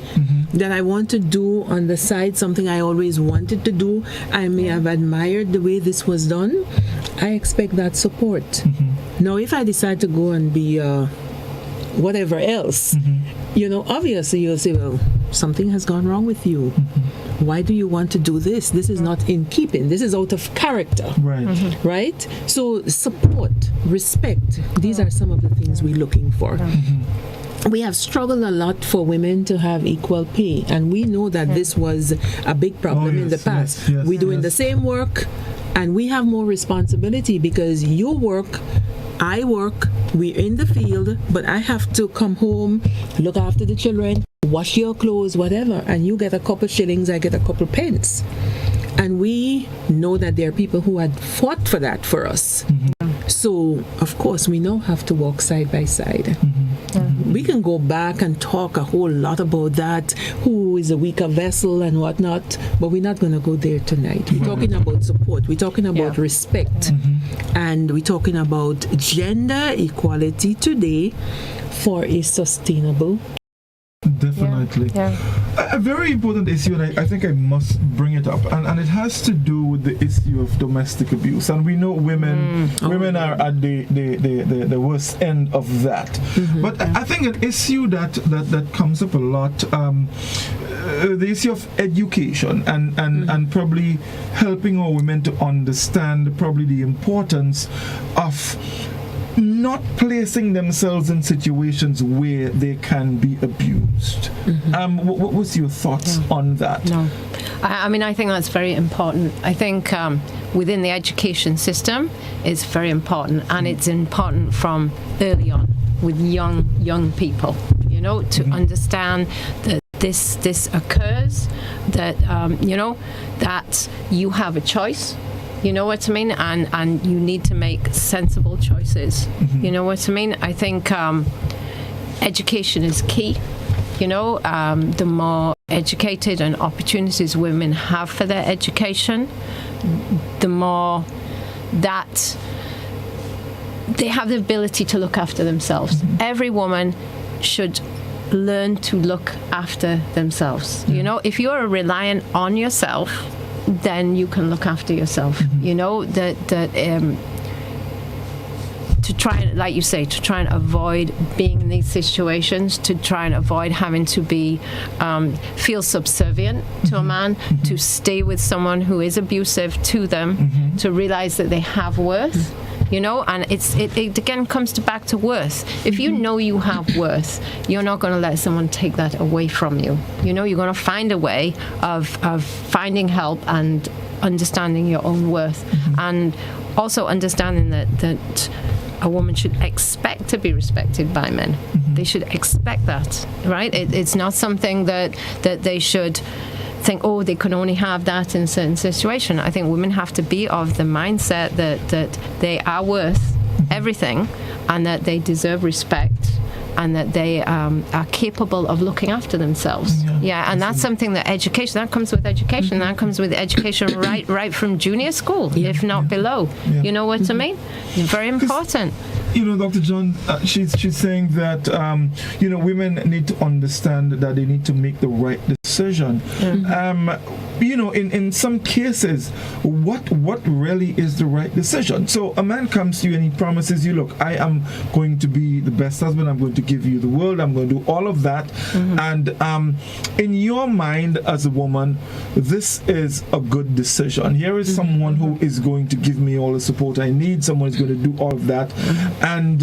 that I want to do on the side, something I always wanted to do. I may have admired the way this was done. I expect that support. Now, if I decide to go and be whatever else, obviously you'll say, well, something has gone wrong with you. Why do you want to do this? This is not in keeping. This is out of character.
Right.
Right? So support, respect, these are some of the things we're looking for. We have struggled a lot for women to have equal pay, and we know that this was a big problem in the past. We're doing the same work, and we have more responsibility because you work, I work, we're in the field, but I have to come home, look after the children, wash your clothes, whatever, and you get a couple shillings, I get a couple pence. And we know that there are people who had fought for that for us. So, of course, we now have to walk side by side. We can go back and talk a whole lot about that, who is a weaker vessel and whatnot, but we're not going to go there tonight. We're talking about support. We're talking about respect. And we're talking about gender equality today for a sustainable.
Definitely. Exactly.
Yeah.
A very important issue, and I think I must bring it up, and it has to do with the issue of domestic abuse. And we know women are at the worst end of that. But I think an issue that comes up a lot, the issue of education and probably helping our women to understand probably the importance of not placing themselves in situations where they can be abused. What was your thoughts on that?
No. I mean, I think that's very important. I think within the education system, it's very important, and it's important from early on with young people, you know, to understand that this occurs, that, you know, that you have a choice. You know what I mean? And you need to make sensible choices. You know what I mean? I think education is key. You know, the more educated and opportunities women have for their education, the more that they have the ability to look after themselves. Every woman should learn to look after themselves. You know, if you're reliant on yourself, then you can look after yourself. You know, that to try, like you say, to try and avoid being in these situations, to try and avoid having to be feel subservient to a man, to stay with someone who is abusive to them, to realize that they have worth. You know, and it again comes back to worth. If you know you have worth, you're not going to let someone take that away from you. You know, you're going to find a way of finding help and understanding your own worth, and also understanding that a woman should expect to be respected by men. They should expect that, right? It's not something that they should think, oh, they can only have that in certain situations. I think women have to be of the mindset that they are worth everything, and that they deserve respect, and that they are capable of looking after themselves. And that's something that education, that comes with education. That comes with education right from junior school, if not below. You know what I mean? It's very important.
You know, Dr. John, she's saying that, you know, women need to understand that they need to make the right decision. You know, in some cases, what really is the right decision? So a man comes to you and he promises you, look, I am going to be the best husband, I'm going to give you the world, I'm going to do all of that. And in your mind as a woman, this is a good decision. Here is someone who is going to give me all the support I need, someone is going to do all of that. And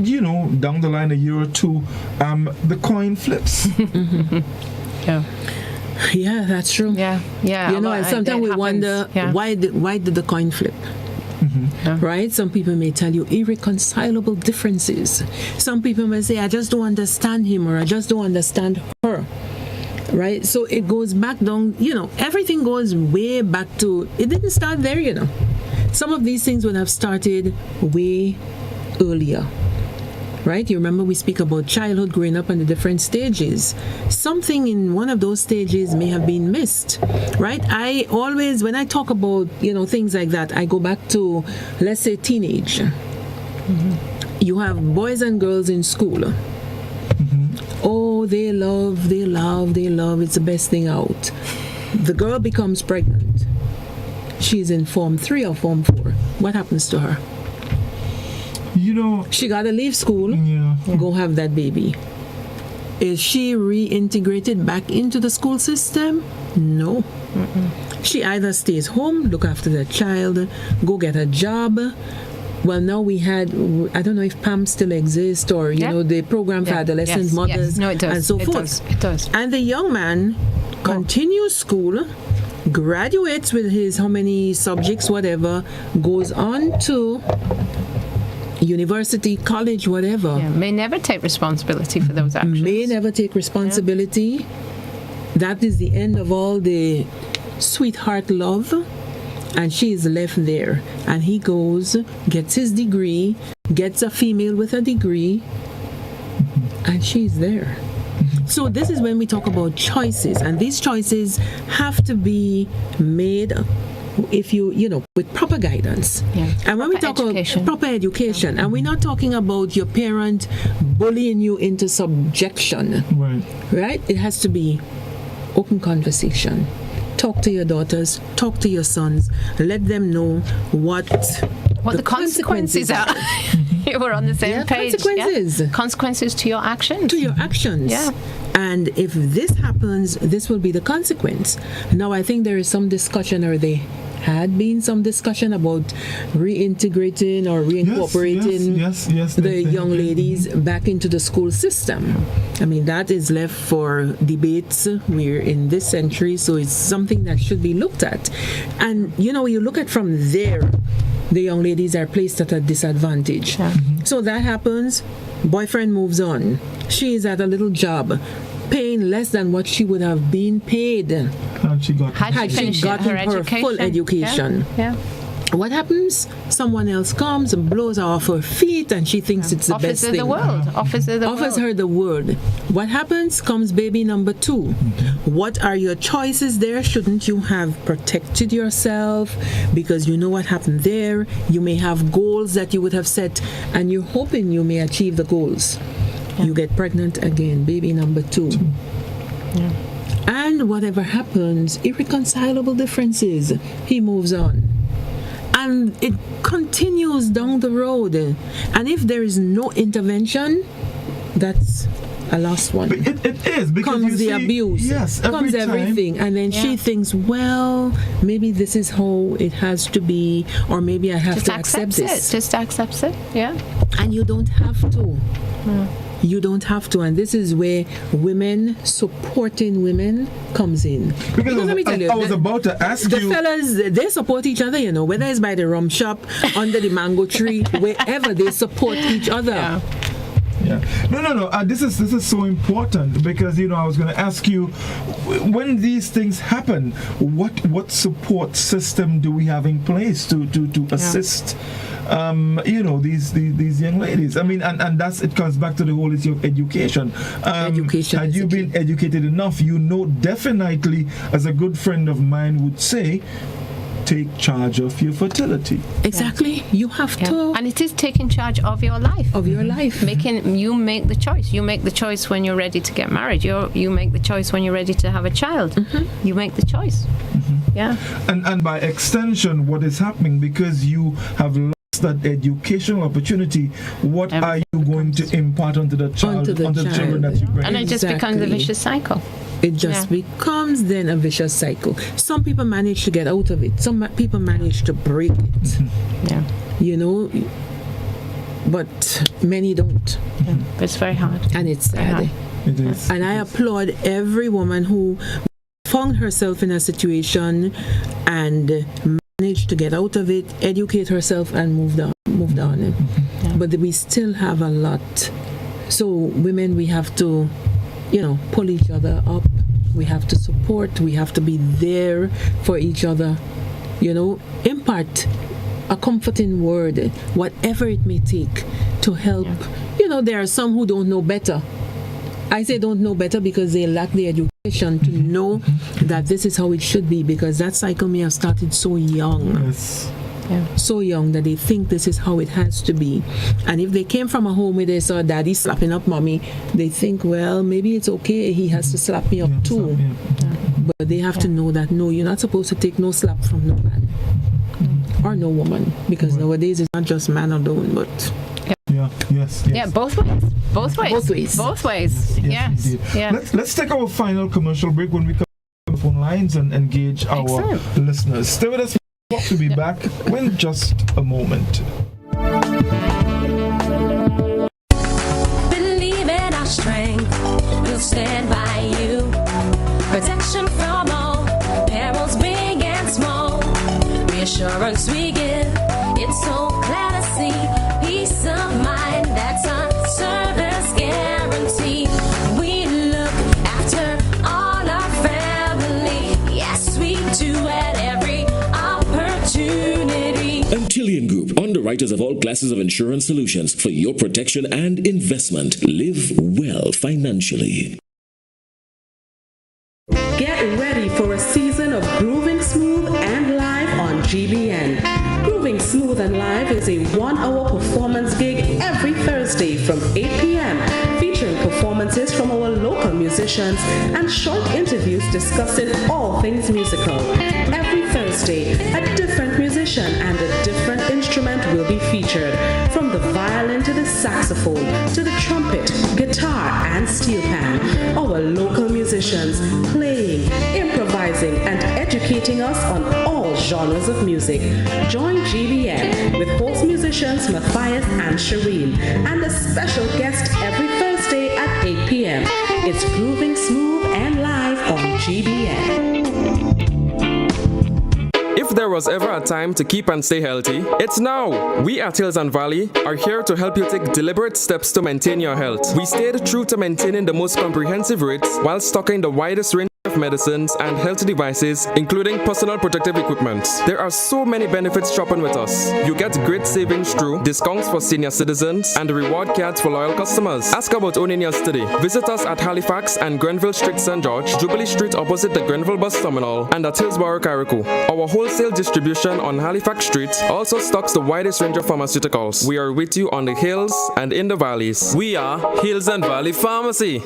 you know, down the line, a year or two, the coin flips.
Yeah, that's true.
You
know, and sometimes we wonder why did the coin flip? Right? Some people may tell you irreconcilable differences. Some people may say, I just don't understand him, or I just don't understand her. Right? So it goes back down, you know, everything goes way back to, it didn't start there, you know. Some of these things would have started way earlier. Right? You remember we speak about childhood, growing up in the different stages. Something in one of those stages may have been missed. Right? I always, when I talk about, you know, things like that, I go back to, let's say, teenage. You have boys and girls in school. Oh, they love, it's the best thing out. The girl becomes pregnant. She's in Form 3 or Form 4. What happens to her?
You know,
she gotta leave school, go have that baby. Is she reintegrated back into the school system? No. She either stays home, look after the child, go get a job. Well, now we had, I don't know if PAM still exists, or, you know, the program for adolescent mothers,
No, it does.
and so forth.
It does.
And the young man continues school, graduates with his how many subjects, whatever, goes on to university, college, whatever.
May never take responsibility for those actions.
May never take responsibility. That is the end of all the sweetheart love. And she is left there. And he goes, gets his degree, gets a female with a degree, and she's there. So this is when we talk about choices. And these choices have to be made if you with proper guidance.
Yeah.
And when we talk about proper education, and we're not talking about your parent bullying you into subjection, right? It has to be open conversation. Talk to your daughters, talk to your sons, let them know what
the consequences are. We're on the same page.
Consequences.
Yeah? Consequences to your actions.
To your actions.
Yeah.
And if this happens, this will be the consequence. Now, I think there is some discussion, or there had been some discussion about reintegrating or reincorporating the young ladies back into the school system. I mean, that is left for debates. We're in this century, so it's something that should be looked at. And, you look at from there, the young ladies are placed at a disadvantage. So that happens, boyfriend moves on. She is at a little job, paying less than what she would have been paid had she gotten her full education.
Yeah.
What happens? Someone else comes and blows her off her feet, and she thinks it's the best thing.
Offers
her the world. What happens? Comes baby number 2. What are your choices there? Shouldn't you have protected yourself? Because you know what happened there. You may have goals that you would have set, and you're hoping you may achieve the goals. You get pregnant again, baby number 2. And whatever happens, irreconcilable differences, he moves on. And it continues down the road. And if there is no intervention, that's a lost one.
It is, because
comes the abuse.
Yes,
comes everything. And then she thinks, well, maybe this is how it has to be, or maybe I have to accept this.
Just accepts it, yeah.
And you don't have to. You don't have to, and this is where women supporting women comes in.
Because
let me tell you,
I was about to ask
the
you.
The fellas, they support each other, whether it's by the rum shop, under the mango tree, wherever, they support each other.
No. This is so important, because I was going to ask you, when these things happen, what support system do we have in place to assist? These young ladies. I mean, and that's, it comes back to the whole issue of education.
Education.
Had you been educated enough, definitely, as a good friend of mine would say, take charge of your fertility.
Exactly. You have to.
And it is taking charge of your life.
Of your life.
You make the choice. You make the choice when you're ready to get married. You make the choice when you're ready to have a child. You make the choice. Yeah.
And by extension, what is happening, because you have lost that educational opportunity, what are you going to impart onto the child, onto the children that you bring?
And it just becomes a vicious cycle.
It just becomes then a vicious cycle. Some people manage to get out of it. Some people manage to break it. But many don't.
It's very hard.
And it's sad.
It is.
And I applaud every woman who found herself in a situation and managed to get out of it, educate herself, and moved on. But we still have a lot. So women, we have to pull each other up. We have to support. We have to be there for each other. Impart a comforting word, whatever it may take, to help. There are some who don't know better. I say don't know better because they lack the education to know that this is how it should be, because that cycle may have started so young.
Yes.
So young that they think this is how it has to be. And if they came from a home where they saw daddy slapping up mommy, they think, well, maybe it's okay, he has to slap me up too. But they have to know that, no, you're not supposed to take no slap from no man or no woman, because nowadays it's not just man alone, but
yes.
Yeah, both ways. Yes.
Let's take our final commercial break. When we come on the phone lines and engage our listeners. Stay with us. We'll be back in just a moment.
Believe in our strength, we'll stand by you. Protection from all perils, big and small. Reassurance we give, it's so glad to see. Peace of mind, that's our service guarantee. We look after all our family, yes we do, at every opportunity.
Antillean Group, underwriters of all classes of insurance solutions for your protection and investment. Live well financially.
Get ready for a season of grooving smooth and live on GBN. Grooving Smooth and Live is a 1-hour performance gig every Thursday from 8 p.m. featuring performances from our local musicians and short interviews discussing all things musical. Every Thursday, a different musician and a different instrument will be featured, from the violin to the saxophone to the trumpet, guitar, and steel pan. Our local musicians playing, improvising, and educating us on all genres of music. Join GBN with host musicians Matthias and Shireen, and a special guest every Thursday at 8 p.m. It's Grooving Smooth and Live on GBN.
If there was ever a time to keep and stay healthy, it's now! We at Hills and Valley are here to help you take deliberate steps to maintain your health. We stayed true to maintaining the most comprehensive rates while stocking the widest range of medicines and health devices, including personal protective equipment. There are so many benefits shopping with us. You get great savings through discounts for senior citizens and reward cards for loyal customers. Ask about owning yours today. Visit us at Halifax and Grenville Street, St. George, Jubilee Street opposite the Grenville Bus Terminal, and at Hillsborough, Carriacou. Our wholesale distribution on Halifax Street also stocks the widest range of pharmaceuticals. We are with you on the hills and in the valleys. We are Hills and Valley Pharmacy.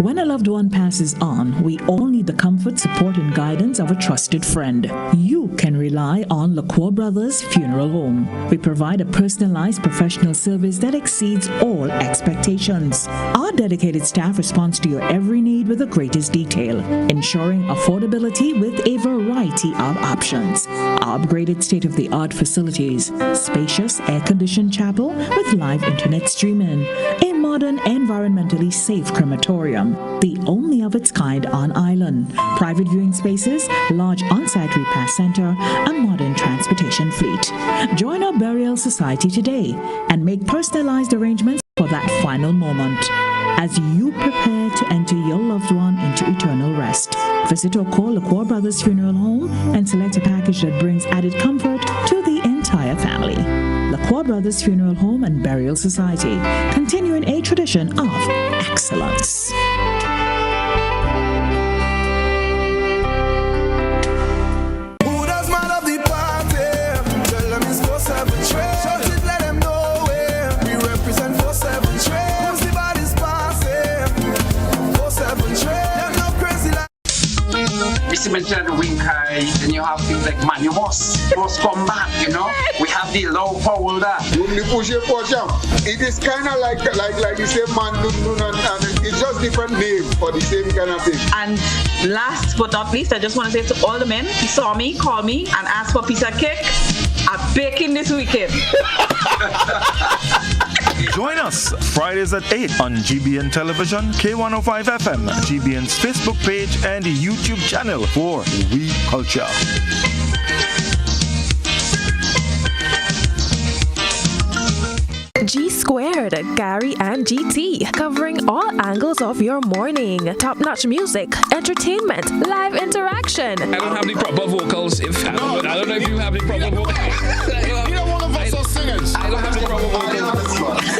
When a loved one passes on, we all need the comfort, support, and guidance of a trusted friend. You can rely on LaCour Brothers Funeral Home. We provide a personalized professional service that exceeds all expectations. Our dedicated staff responds to your every need with the greatest detail, ensuring affordability with a variety of options. Our upgraded state-of-the-art facilities, spacious air-conditioned chapel with live internet streaming, a modern, environmentally safe crematorium, the only of its kind on island, private viewing spaces, large on-site repast center, a modern transportation fleet. Join our burial society today and make personalized arrangements for that final moment. As you prepare to enter your loved one into eternal rest, visit or call LaCour Brothers Funeral Home and select a package that brings added comfort to the entire family. LaCour Brothers Funeral Home and Burial Society, continuing a tradition of excellence.
Mention the wing high, then you have things like man, you must come back, you know. We have the low power that.
It is kind of like you say man, and it's just different name for the same kind of thing.
And last but not least, I just want to say to all the men who saw me, call me, and ask for piece of cake. I'm baking this weekend.
Join us Fridays at 8 on GBN Television, K105 FM, GBN's Facebook page, and YouTube channel for We Culture.
G Squared, Gary and GT, covering all angles of your morning. Top-notch music, entertainment, live interaction.
I don't have the proper vocals. I don't know if you have the proper vocals.
Neither one of us are singers.
I don't have the proper vocals.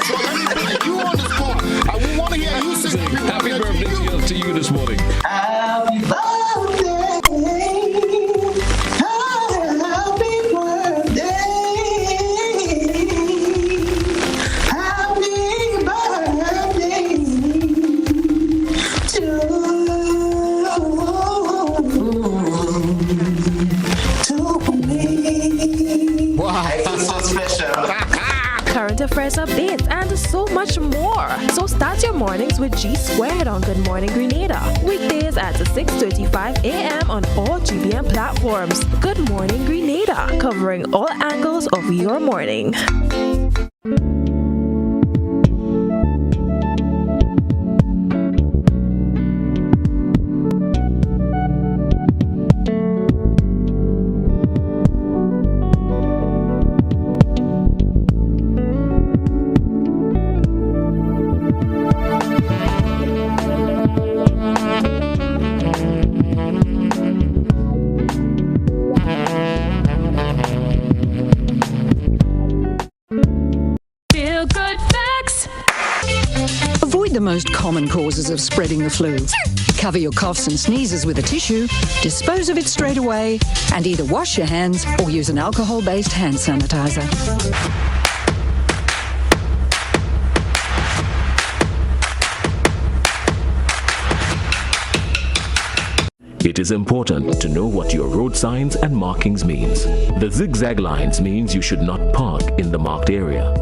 So let me put you on the spot. I want to hear you sing.
Happy birthday to you this morning.
Happy birthday.
Current affairs updates and so much more. So start your mornings with G Squared on Good Morning Grenada. Weekdays at 6:35 a.m. on all GBN platforms. Good Morning Grenada, covering all angles of your morning.
most common causes of spreading the flu. Cover your coughs and sneezes with a tissue, dispose of it straight away, and either wash your hands or use an alcohol-based hand sanitizer.
It is important to know what your road signs and markings means. The zigzag lines means you should not park in the marked area.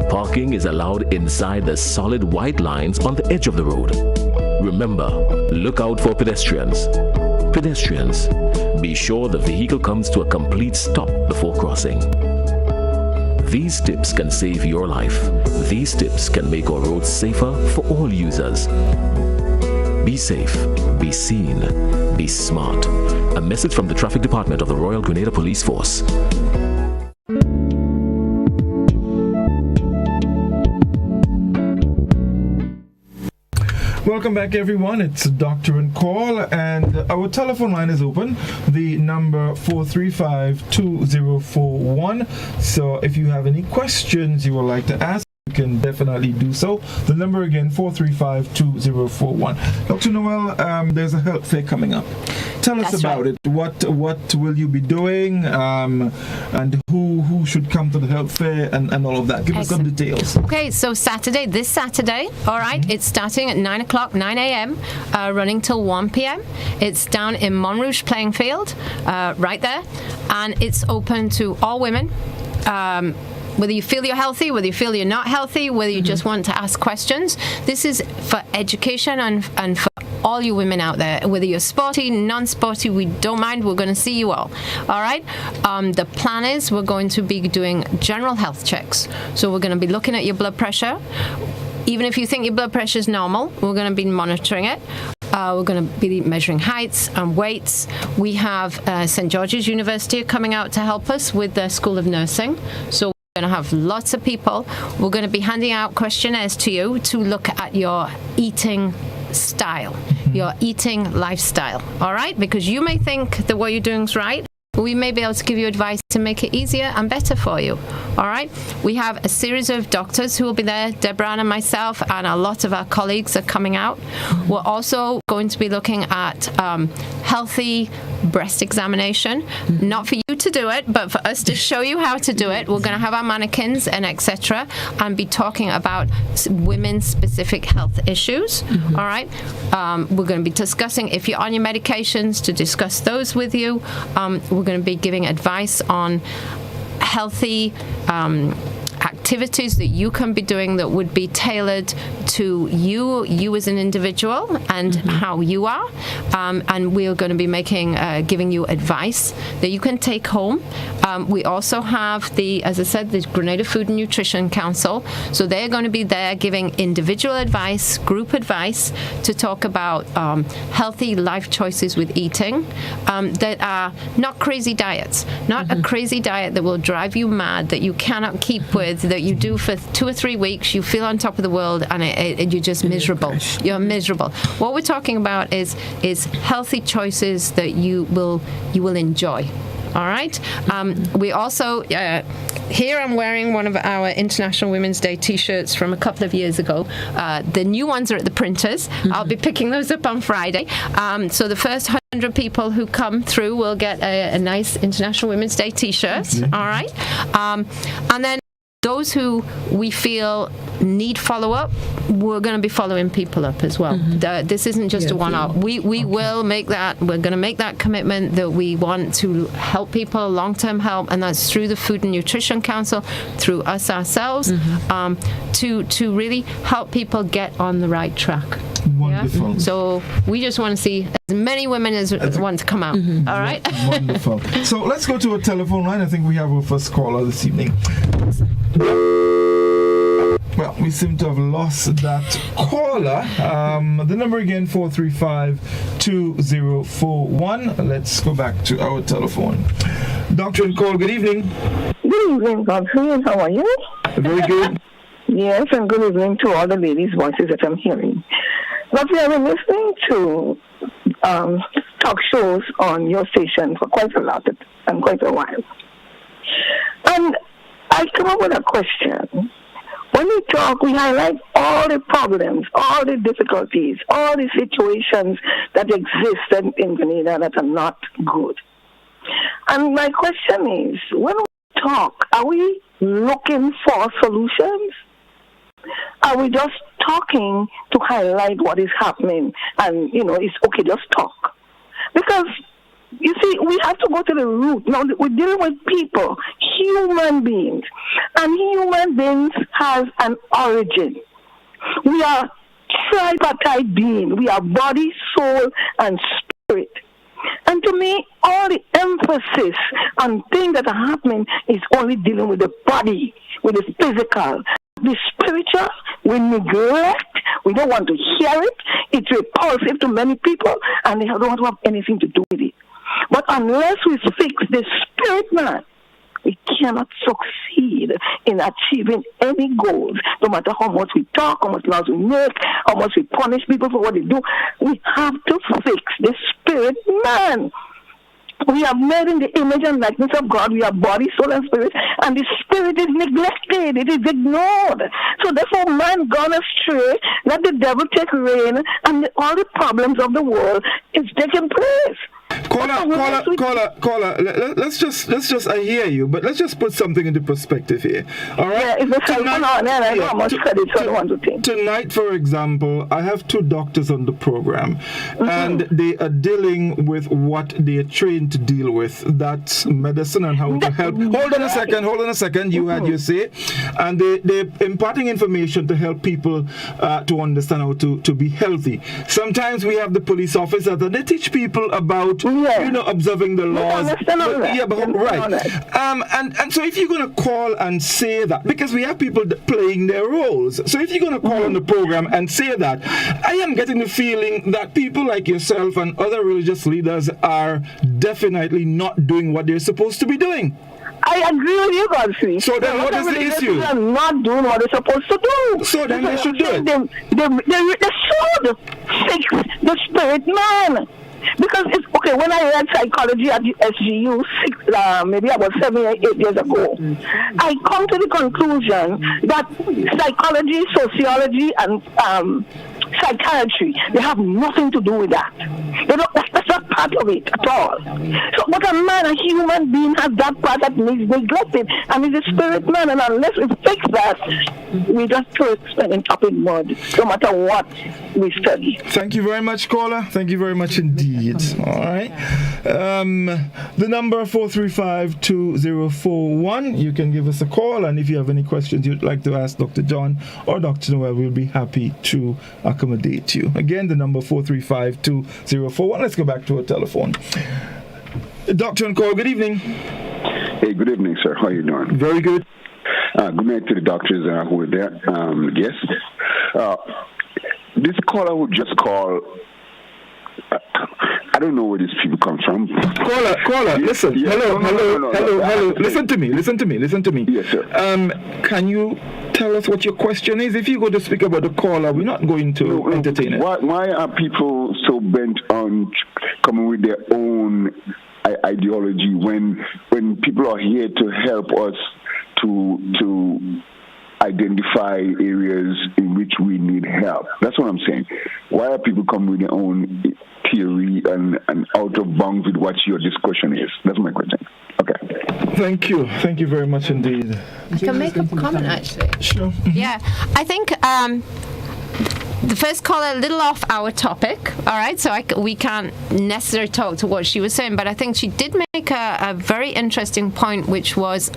Parking is allowed inside the solid white lines on the edge of the road. Remember, look out for pedestrians. Pedestrians, be sure the vehicle comes to a complete stop before crossing. These tips can save your life. These tips can make our roads safer for all users. Be safe, be seen, be smart. A message from the Traffic Department of the Royal Grenada Police Force.
Welcome back, everyone. It's Doctor and Call, and our telephone line is open. The number 435-2041. So if you have any questions you would like to ask, you can definitely do so. The number again, 435-2041. Dr. Noel, there's a health fair coming up. Tell us about it. What will you be doing, and who should come to the health fair and all of that? Give us some details.
Okay, so this Saturday, all right, it's starting at 9 a.m., running till 1 p.m. It's down in Montrouge playing field, right there, and it's open to all women. Whether you feel you're healthy, whether you feel you're not healthy, whether you just want to ask questions. This is for education and for all you women out there. Whether you're sporty, non-sporty, we don't mind. We're going to see you all. All right? The plan is we're going to be doing general health checks. So we're going to be looking at your blood pressure. Even if you think your blood pressure is normal, we're going to be monitoring it. We're going to be measuring heights and weights. We have St. George's University coming out to help us with their School of Nursing. So we're going to have lots of people. We're going to be handing out questionnaires to you to look at your eating style, your eating lifestyle, all right? Because you may think that what you're doing is right. We may be able to give you advice to make it easier and better for you. All right? We have a series of doctors who will be there. Deborah-Ann and myself and a lot of our colleagues are coming out. We're also going to be looking at healthy breast examination. Not for you to do it, but for us to show you how to do it. We're going to have our mannequins and etc. and be talking about women's specific health issues. All right? We're going to be discussing, if you're on your medications, to discuss those with you. We're going to be giving advice on healthy activities that you can be doing that would be tailored to you as an individual and how you are. And we are going to be giving you advice that you can take home. We also have as I said, the Grenada Food and Nutrition Council. So they're going to be there giving individual advice, group advice to talk about healthy life choices with eating that are not crazy diets, not a crazy diet that will drive you mad, that you cannot keep with, that you do for 2 or 3 weeks, you feel on top of the world, and you're just miserable. You're miserable. What we're talking about is healthy choices that you will enjoy. All right. We also here I'm wearing one of our International Women's Day T-shirts from a couple of years ago. The new ones are at the printers. I'll be picking those up on Friday. So the first 100 people who come through will get a nice International Women's Day T-shirt. All right. And then those who we feel need follow-up, we're going to be following people up as well. This isn't just a one-off. We will make that, we're going to make that commitment that we want to help people, long-term help, and that's through the Food and Nutrition Council, through us ourselves, to really help people get on the right track.
Wonderful.
Yeah? So we just want to see as many women as want to come out. All right?
Wonderful. So let's go to a telephone line. I think we have our first caller this evening. Well, we seem to have lost that caller. The number again, 435-2041. Let's go back to our telephone. Dr. and Cole, good evening.
Good evening, Godfrey, and how are you?
Very good.
Yes, and good evening to all the ladies' voices that I'm hearing. Godfrey, I've been listening to talk shows on your station for quite a while. And I come up with a question. When we talk, we highlight all the problems, all the difficulties, all the situations that exist in Grenada that are not good. And my question is, when we talk, are we looking for solutions? Are we just talking to highlight what is happening and, it's okay, just talk? Because, you see, we have to go to the root. Now, we're dealing with people, human beings. And human beings have an origin. We are tripartite beings. We are body, soul, and spirit. And to me, all the emphasis on things that are happening is only dealing with the body, with the physical. The spiritual, we neglect, we don't want to hear it, it's repulsive to many people, and they don't want to have anything to do with it. But unless we fix the spirit man, we cannot succeed in achieving any goals, no matter how much we talk, how much laws we make, how much we punish people for what they do. We have to fix the spirit man. We are made in the image and likeness of God. We are body, soul, and spirit, and the spirit is neglected. It is ignored. So therefore, man gone astray. Let the devil take reign, and all the problems of the world is taking place.
Caller. Let's just. I hear you, but let's just put something into perspective here. All right.
Yeah, it's I know how much credit, so I don't want to think.
Tonight, for example, I have two doctors on the program, and they are dealing with what they are trained to deal with. That's medicine and how to help. Hold on a second. You had your say, and they're imparting information to help people to understand how to be healthy. Sometimes we have the police officers that they teach people about observing the laws. And so if you're going to call and say that, because we have people playing their roles, so if you're going to call on the program and say that, I am getting the feeling that people like yourself and other religious leaders are definitely not doing what they're supposed to be doing.
I agree with you, Godfrey.
So then what is the issue?
They are not doing what they're supposed to do.
So then they should do it.
They should fix the spirit man. Because it's okay, when I read psychology at the SGU maybe about 7 or 8 years ago, I come to the conclusion that psychology, sociology, and psychiatry, they have nothing to do with that. That's not part of it at all. So, but a human being has that part that needs neglected, and it's a spirit man, and unless we fix that, we just spend in chopping mud, no matter what we study.
Thank you very much, caller. Thank you very much indeed. All right. The number 435-2041. You can give us a call, and if you have any questions you'd like to ask Dr. John or Dr. Noel, we'll be happy to accommodate you. Again, the number 435-2041. Let's go back to our telephone. Dr. on call, good evening.
Hey, good evening, sir. How are you doing?
Very good.
Good night to the doctors who are there. Yes. This caller who just called, I don't know where these people come from.
Caller, listen.
Yeah.
Hello. Listen to me.
Yes, sir.
Can you tell us what your question is? If you go to speak about the caller, we're not going to entertain it.
Why are people so bent on coming with their own ideology when people are here to help us to identify areas in which we need help? That's what I'm saying. Why are people coming with their own theory and out of bounds with what your discussion is? That's my question. Okay.
Thank you very much indeed.
I can make a comment actually.
Sure.
Yeah, I think the first caller a little off our topic, all right, so we can't necessarily talk to what she was saying, but I think she did make a very interesting point, which was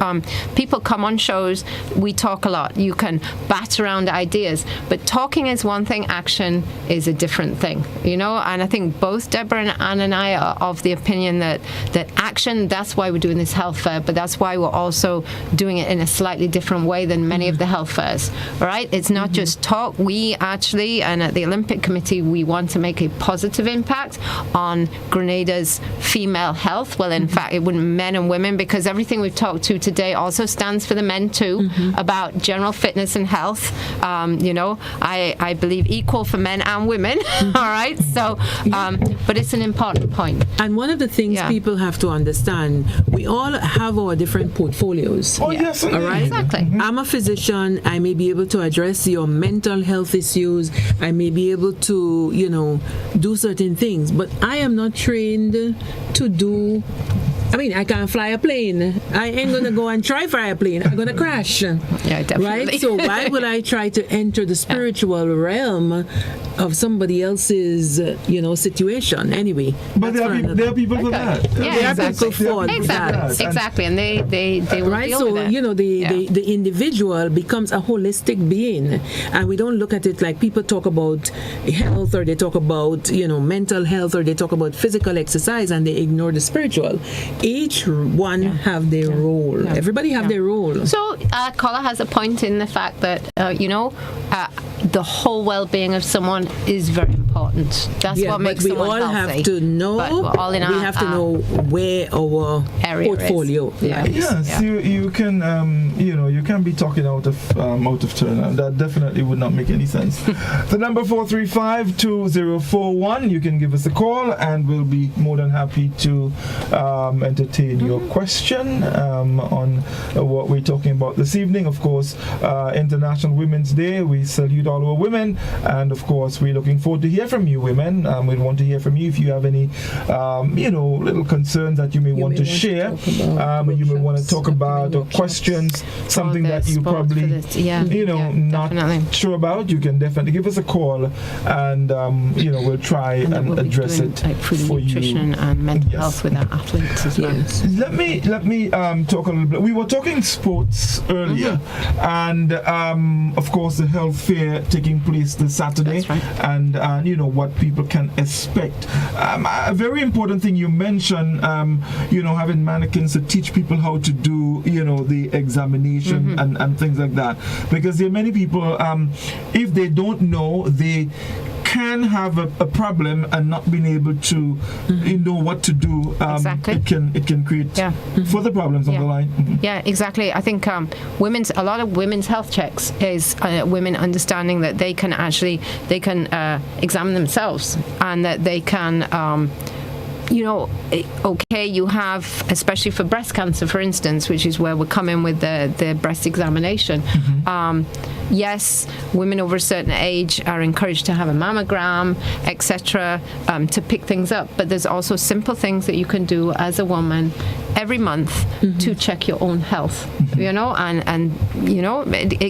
people come on shows, we talk a lot, you can bat around ideas, but talking is one thing, action is a different thing, and I think both Deborah-Ann and I are of the opinion that action, that's why we're doing this health fair, but that's why we're also doing it in a slightly different way than many of the health fairs, all right? It's not just talk, we actually country and at the Olympic Committee, we want to make a positive impact on Grenada's female health. Well, in fact, it wouldn't men and women, because everything we've talked to today also stands for the men too, about general fitness and health. I believe equal for men and women. All right. So, but it's an important point.
And one of the things people have to understand, we all have our different portfolios.
Oh, yes.
All right.
Exactly.
I'm a physician. I may be able to address your mental health issues. I may be able to, do certain things, but I am not trained to do. I can't fly a plane. I ain't going to go and try fly a plane. I'm going to crash.
Yeah, definitely.
Right? So why would I try to enter the spiritual realm of somebody else's, situation? Anyway.
But there are people for that.
Yeah,
there are people for that.
Exactly. And they will
right?
deal
So,
with it.
the individual becomes a holistic being. And we don't look at it like people talk about health, or they talk about, mental health, or they talk about physical exercise, and they ignore the spiritual. Each one have their role. Yeah. Everybody have their role.
So Carla has a point in the fact that the whole well-being of someone is very important. That's what makes someone healthy.
But we all have to know. We have to know where our portfolio is.
Yes, you can you can be talking out of turn, and that definitely would not make any sense. The number 435-2041. You can give us a call, and we'll be more than happy to entertain your question on what we're talking about this evening. Of course, International Women's Day. We salute all our women, and of course, we're looking forward to hear from you, women. We want to hear from you if you have any, little concerns that you may want to share. You may want to talk about or questions, something that you probably, not sure about. You can definitely give us a call, and we'll try and address it for
nutrition and mental health with our athletes as well.
Let me talk a little bit. We were talking sports earlier, and of course the health fair taking place this Saturday, and what people can expect. A very important thing you mentioned, having mannequins to teach people how to do the examination and things like that, because there are many people, if they don't know, they can have a problem and not being able to know what to do.
Exactly.
It can create further problems on the line.
Yeah, exactly. I think a lot of women's health checks is women understanding that they can examine themselves, and that they can you have, especially for breast cancer, for instance, which is where we're coming with the breast examination. Yes, women over a certain age are encouraged to have a mammogram, etc., to pick things up. But there's also simple things that you can do as a woman every month to check your own health. It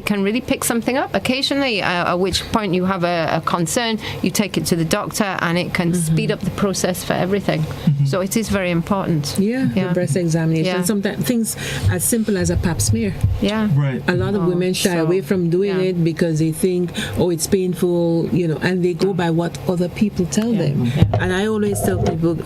can really pick something up occasionally. At which point you have a concern, you take it to the doctor, and it can speed up the process for everything. So it is very important.
The breast examination. Sometimes things as simple as a pap smear.
Right.
A lot of women shy away from doing it because they think, it's painful, and they go by what other people tell them. And I always tell people,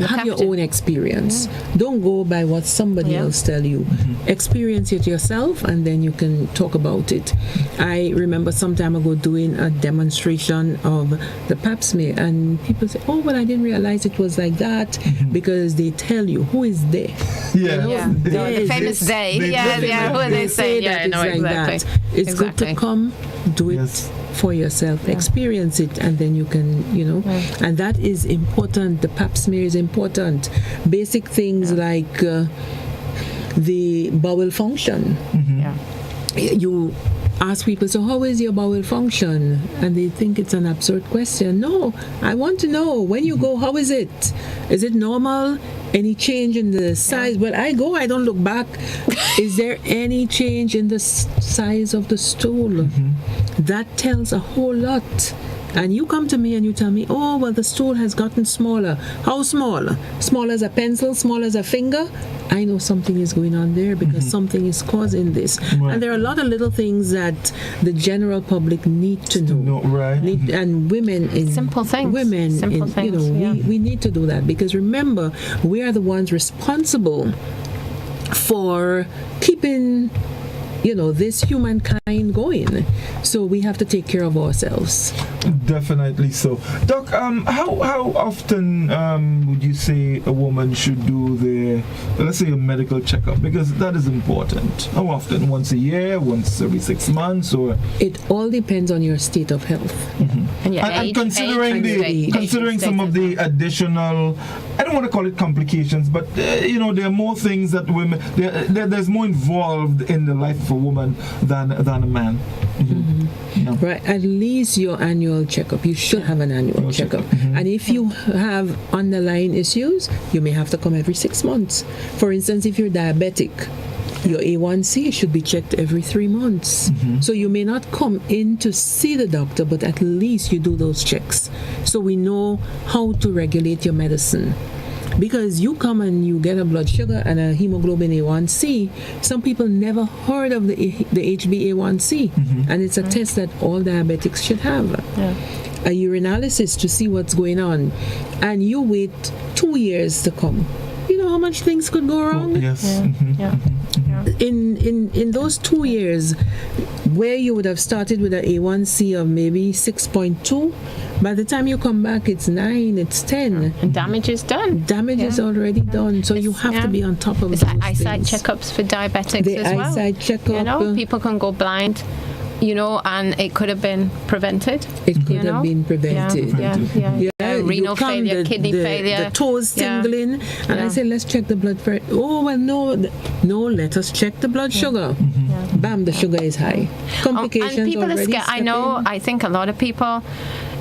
have your own experience. Don't go by what somebody else tell you. Experience it yourself, and then you can talk about it. I remember some time ago doing a demonstration of the pap smear, and people say, I didn't realize it was like that, because they tell you who is they.
The famous they. Who are they saying?
Yeah, no, exactly. It's good to come, do it for yourself, experience it, and then you can, and that is important. The pap smear is important. Basic things like the bowel function. You ask people, so how is your bowel function? And they think it's an absurd question. No, I want to know, when you go, how is it? Is it normal? Any change in the size? Well, I don't look back. Is there any change in the size of the stool? That tells a whole lot. And you come to me and you tell me, the stool has gotten smaller. How small? Small as a pencil? Small as a finger? I know something is going on there, because something is causing this. Right. And there are a lot of little things that the general public need to know. And women in
simple things.
We need to do that, because remember, we are the ones responsible for keeping this humankind going. So we have to take care of ourselves.
Definitely so. Doc, how often would you say a woman should do let's say a medical checkup? Because that is important. How often? Once a year? Once every 6 months? Or
it all depends on your state of health.
And considering some of the additional, I don't want to call it complications, but there are more things that women, there's more involved in the life of a woman than a man.
Right, at least your annual checkup. You should have an annual checkup. And if you have underlying issues, you may have to come every 6 months. For instance, if you're diabetic, your A1C should be checked every 3 months. So you may not come in to see the doctor, but at least you do those checks. So we know how to regulate your medicine. Because you come and you get a blood sugar and a hemoglobin A1C, some people never heard of the HbA1c, and it's a test that all diabetics should have. A urinalysis to see what's going on, and you wait 2 years to come. You know how much things could go wrong?
Yes.
In those 2 years, where you would have started with an A1C of maybe 6.2, by the time you come back, it's 9, it's 10.
And damage is done.
Damage is already done. So you have to be on top of
those eyesight checkups for diabetics
the
as well.
Eyesight checkup.
People can go blind, and it could have been prevented.
It could have been prevented.
Renal failure, kidney failure.
The toes tingling. And I say, let's check the blood pressure. Oh, well, no, let us check the blood sugar. Bam, the sugar is high. Complications
and people
already
are scared. I think a lot of people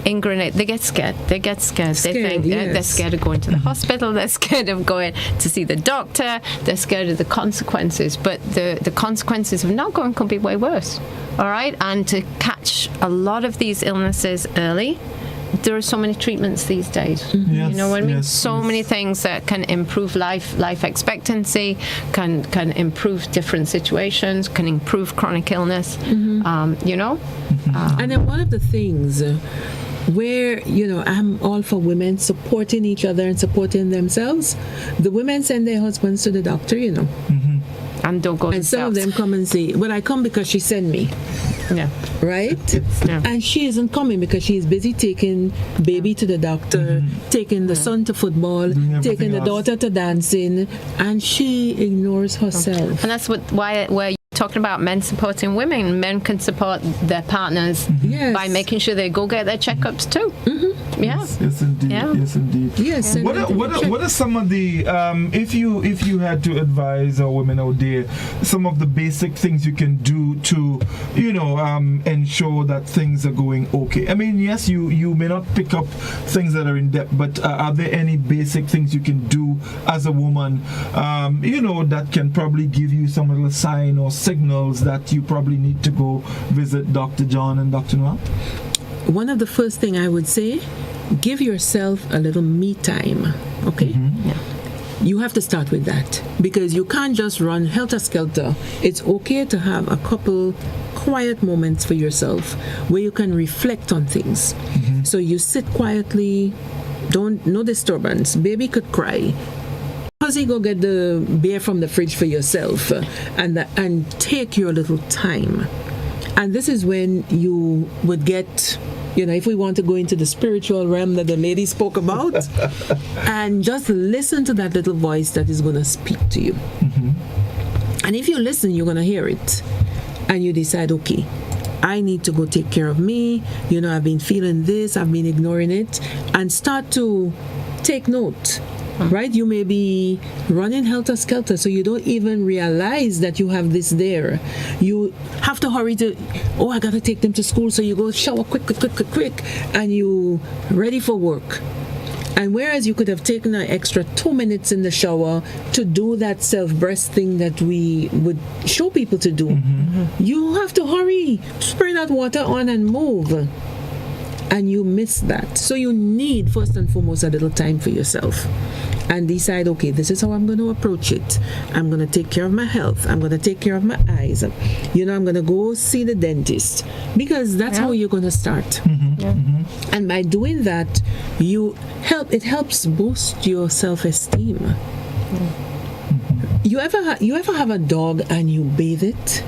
in Grenada, they get scared. They think they're scared of going to the hospital. They're scared of going to see the doctor. They're scared of the consequences. But the consequences of not going could be way worse. All right? And to catch a lot of these illnesses early, there are so many treatments these days. You know what I mean? So many things that can improve life expectancy, can improve different situations, can improve chronic illness. And
then one of the things where I'm all for women supporting each other and supporting themselves, the women send their husbands to the doctor,
and don't go.
And some of them come and say, "Well, I come because she sent me." Right? And she isn't coming because she's busy taking baby to the doctor, taking the son to football, taking the daughter to dancing, and she ignores herself.
And that's why you're talking about men supporting women. Men can support their partners by making sure they go get their checkups too.
Yes, indeed. Yes, indeed.
Yes.
What are some of the if you had to advise our women out there, some of the basic things you can do to ensure that things are going okay? I mean, yes, you may not pick up things that are in depth, but are there any basic things you can do as a woman, that can probably give you some little sign or signals that you probably need to go visit Dr. John and Dr. Noel?
One of the first thing I would say, give yourself a little me time, okay? You have to start with that because you can't just run helter-skelter. It's okay to have a couple quiet moments for yourself where you can reflect on things. So you sit quietly, no disturbance. Baby could cry. Pussy, go get the beer from the fridge for yourself and take your little time. And this is when you would get, if we want to go into the spiritual realm that the lady spoke about, and just listen to that little voice that is going to speak to you. And if you listen, you're going to hear it. And you decide, okay, I need to go take care of me. I've been feeling this, I've been ignoring it. And start to take note. Right? You may be running helter-skelter, so you don't even realize that you have this there. You have to hurry I got to take them to school, so you go shower quick, and you ready for work. And whereas you could have taken an extra 2 minutes in the shower to do that self-breast thing that we would show people to do, you have to hurry, spray that water on and move. And you miss that. So you need, first and foremost, a little time for yourself. And decide, okay, this is how I'm going to approach it. I'm going to take care of my health. I'm going to take care of my eyes. I'm going to go see the dentist. Because that's how you're going to start. And by doing that, it helps boost your self-esteem. You ever have a dog and you bathe it?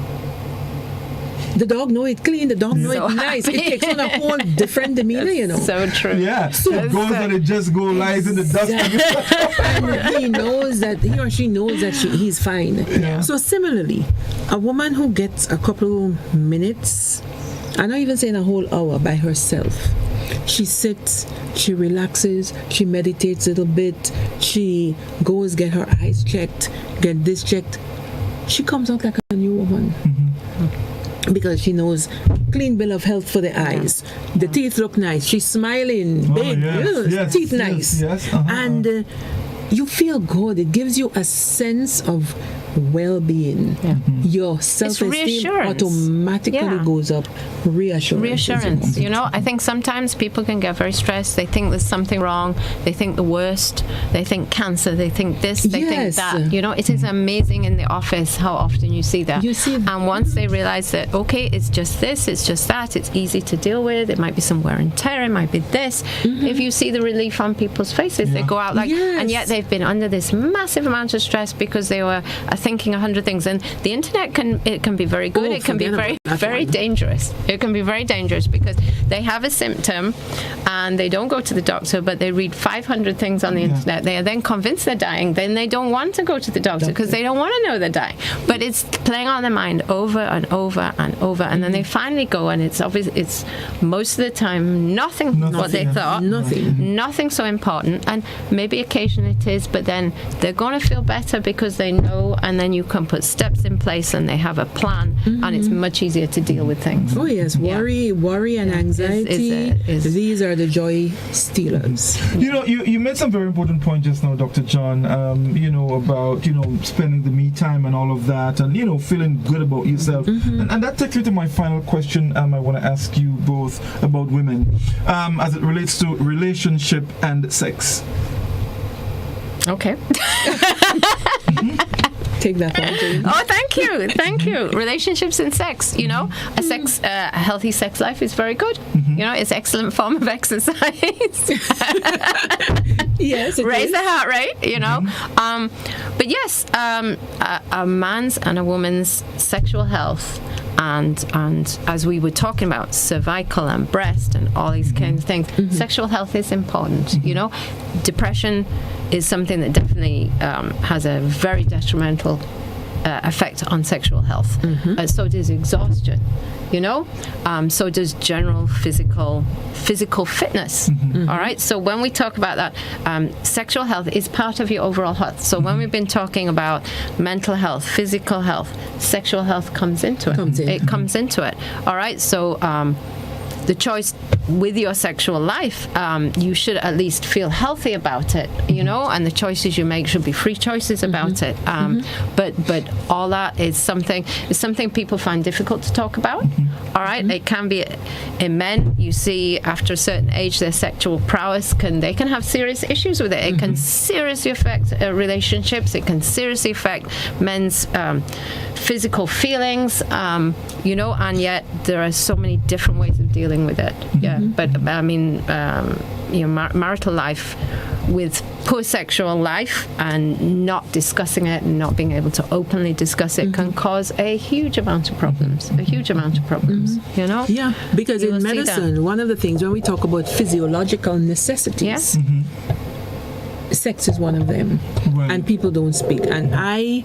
The dog know it clean. The dog know
So
it nice. It
happy.
takes on a whole different demeanor, you know.
So true.
Yeah, so it goes and it just lies in the dust.
And he knows that he or she knows that he's fine.
Yeah.
So similarly, a woman who gets a couple minutes, I'm not even saying a whole hour, by herself. She sits, she relaxes, she meditates a little bit, she goes get her eyes checked, get this checked. She comes out like a new woman. Because she knows clean bill of health for the eyes. The teeth look nice. She's smiling, big, teeth nice. And you feel good. It gives you a sense of well-being. Your self-esteem automatically goes up. Reassurance.
You know, I think sometimes people can get very stressed. They think there's something wrong. They think the worst. They think cancer. They think this. They think that. You know, it is amazing in the office how often you see that. And once they realize that, okay, it's just this, it's just that, it's easy to deal with. It might be some wear and tear. It might be this. If you see the relief on people's faces, they go out like, and yet they've been under this massive amount of stress because they were thinking 100 things. And the internet can be very good. It can be very dangerous. It can be very dangerous because they have a symptom and they don't go to the doctor, but they read 500 things on the internet. They are then convinced they're dying. Then they don't want to go to the doctor because they don't want to know they're dying. But it's playing on their mind over and over and over. And then they finally go, and it's obvious. It's most of the time nothing what they thought. Nothing so important. And maybe occasionally it is, but then they're going to feel better because they know, and then you can put steps in place and they have a plan, and it's much easier to deal with things.
Oh yes, worry and anxiety. These are the joy stealers.
You know, you made some very important points just now, Dr. John. You know, about spending the me time and all of that, and feeling good about yourself. And that takes me to my final question. I want to ask you both about women, as it relates to relationship and sex.
Okay.
Take that one.
Oh, thank you. Relationships and sex. You know, a healthy sex life is very good. You know, it's an excellent form of exercise.
Yes,
raise the heart rate. You know, but yes, a man's and a woman's sexual health. And as we were talking about cervical and breast and all these kinds of things, sexual health is important. You know, depression is something that definitely has a very detrimental effect on sexual health. So does exhaustion. You know, so does general physical fitness. All right. So when we talk about that, sexual health is part of your overall health. So when we've been talking about mental health, physical health, sexual health comes into it. It comes into it. All right. So the choice with your sexual life, you should at least feel healthy about it, you know, and the choices you make should be free choices about it. But all that is something people find difficult to talk about. All right, it can be in men. You see, after a certain age, their sexual prowess can have serious issues with it. It can seriously affect relationships. It can seriously affect men's physical feelings, you know, and yet there are so many different ways of dealing with it. But I mean, marital life with poor sexual life and not discussing it and not being able to openly discuss it can cause a huge amount of problems. You know?
Yeah, because in medicine, one of the things when we talk about physiological necessities, sex is one of them, and people don't speak. And I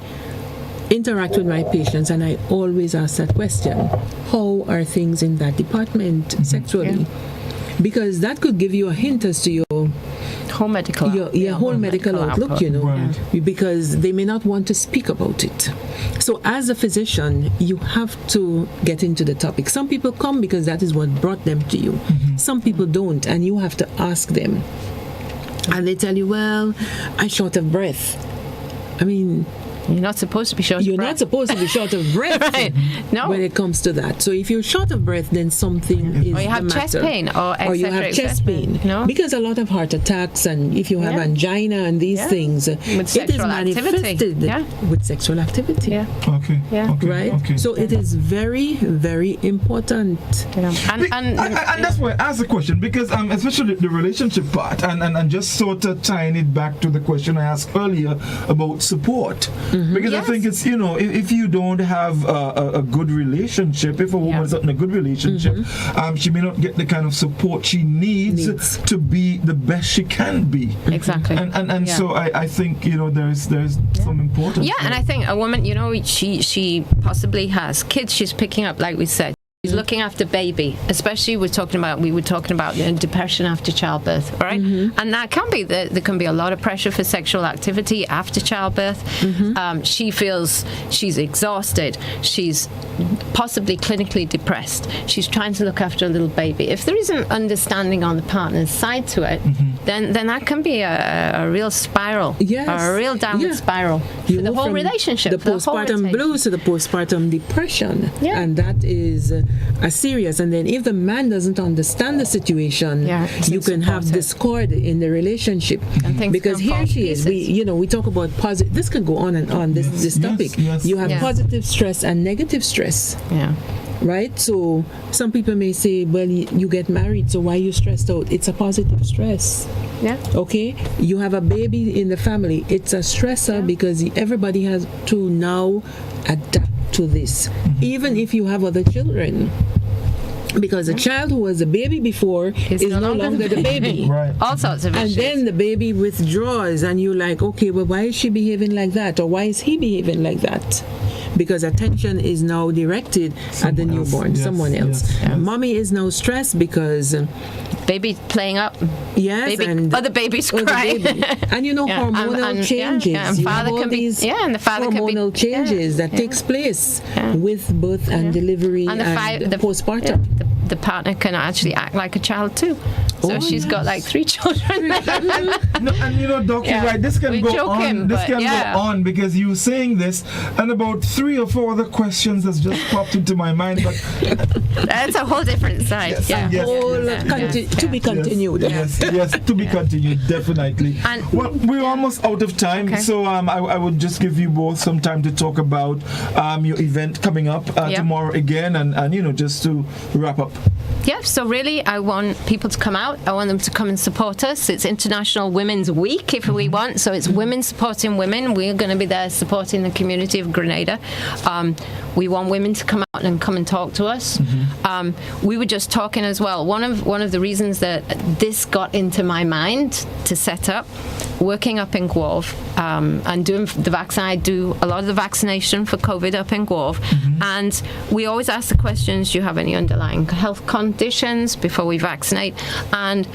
interact with my patients and I always ask that question: how are things in that department sexually? Because that could give you a hint as to your
whole medical
outlook, you know, because they may not want to speak about it. So as a physician, you have to get into the topic. Some people come because that is what brought them to you. Some people don't, and you have to ask them. And they tell you, well, I'm short of breath. I mean,
you're not supposed to be short of breath.
You're not supposed to be short of breath when it comes to that. So if you're short of breath, then something is
or you have chest pain
or you have chest pain.
No?
Because a lot of heart attacks, and if you have angina and these things, it is manifested with sexual activity.
Okay.
Right?
Okay.
So it is very, very important.
And that's why I asked the question, because especially the relationship part, and just sort of tying it back to the question I asked earlier about support. Because I think it's, if you don't have a good relationship, if a woman is not in a good relationship, she may not get the kind of support she needs to be the best she can be.
Exactly.
And so I think, there's some importance.
Yeah, and I think a woman, she possibly has kids she's picking up, like we said. She's looking after baby, especially we were talking about depression after childbirth, right? And that can be, there can be a lot of pressure for sexual activity after childbirth. She feels she's exhausted. She's possibly clinically depressed. She's trying to look after a little baby. If there isn't understanding on the partner's side to it, then that can be a real spiral, a real downward spiral for the whole relationship.
The postpartum blues to the postpartum depression, and that is a serious. And then if the man doesn't understand the situation, you can have discord in the relationship, because here she is. We talk about positive. This can go on and on. This topic. You have positive stress and negative stress. Right? So some people may say, well, you get married, so why are you stressed out? It's a positive stress. Okay? You have a baby in the family. It's a stressor because everybody has to now adapt to this. Even if you have other children. Because a child who was a baby before is no longer the baby.
All sorts of issues.
And then the baby withdraws and you're like, okay, well, why is she behaving like that? Or why is he behaving like that? Because attention is now directed at the newborn, someone else. Mommy is now stressed because
baby playing up.
And
other babies crying.
And hormonal changes.
And father can be, and the father
hormonal changes that takes place with birth and delivery and the postpartum.
The partner can actually act like a child too. So she's got like 3 children.
Doc, you're right. This can go on. This can go on because you were saying this, and about 3 or 4 other questions has just popped into my mind. But
that's a whole different side.
To be continued.
Yes, to be continued, definitely. Well, we're almost out of time, so I would just give you both some time to talk about your event coming up tomorrow again, and just to wrap up.
So really, I want people to come out. I want them to come and support us. It's International Women's Week, if we want. So it's women supporting women. We're going to be there supporting the community of Grenada. We want women to come out and come and talk to us. We were just talking as well. One of the reasons that this got into my mind to set up, working up in Guelph and doing the vaccine. I do a lot of the vaccination for COVID up in Guelph, and we always ask the questions: do you have any underlying health conditions before we vaccinate? And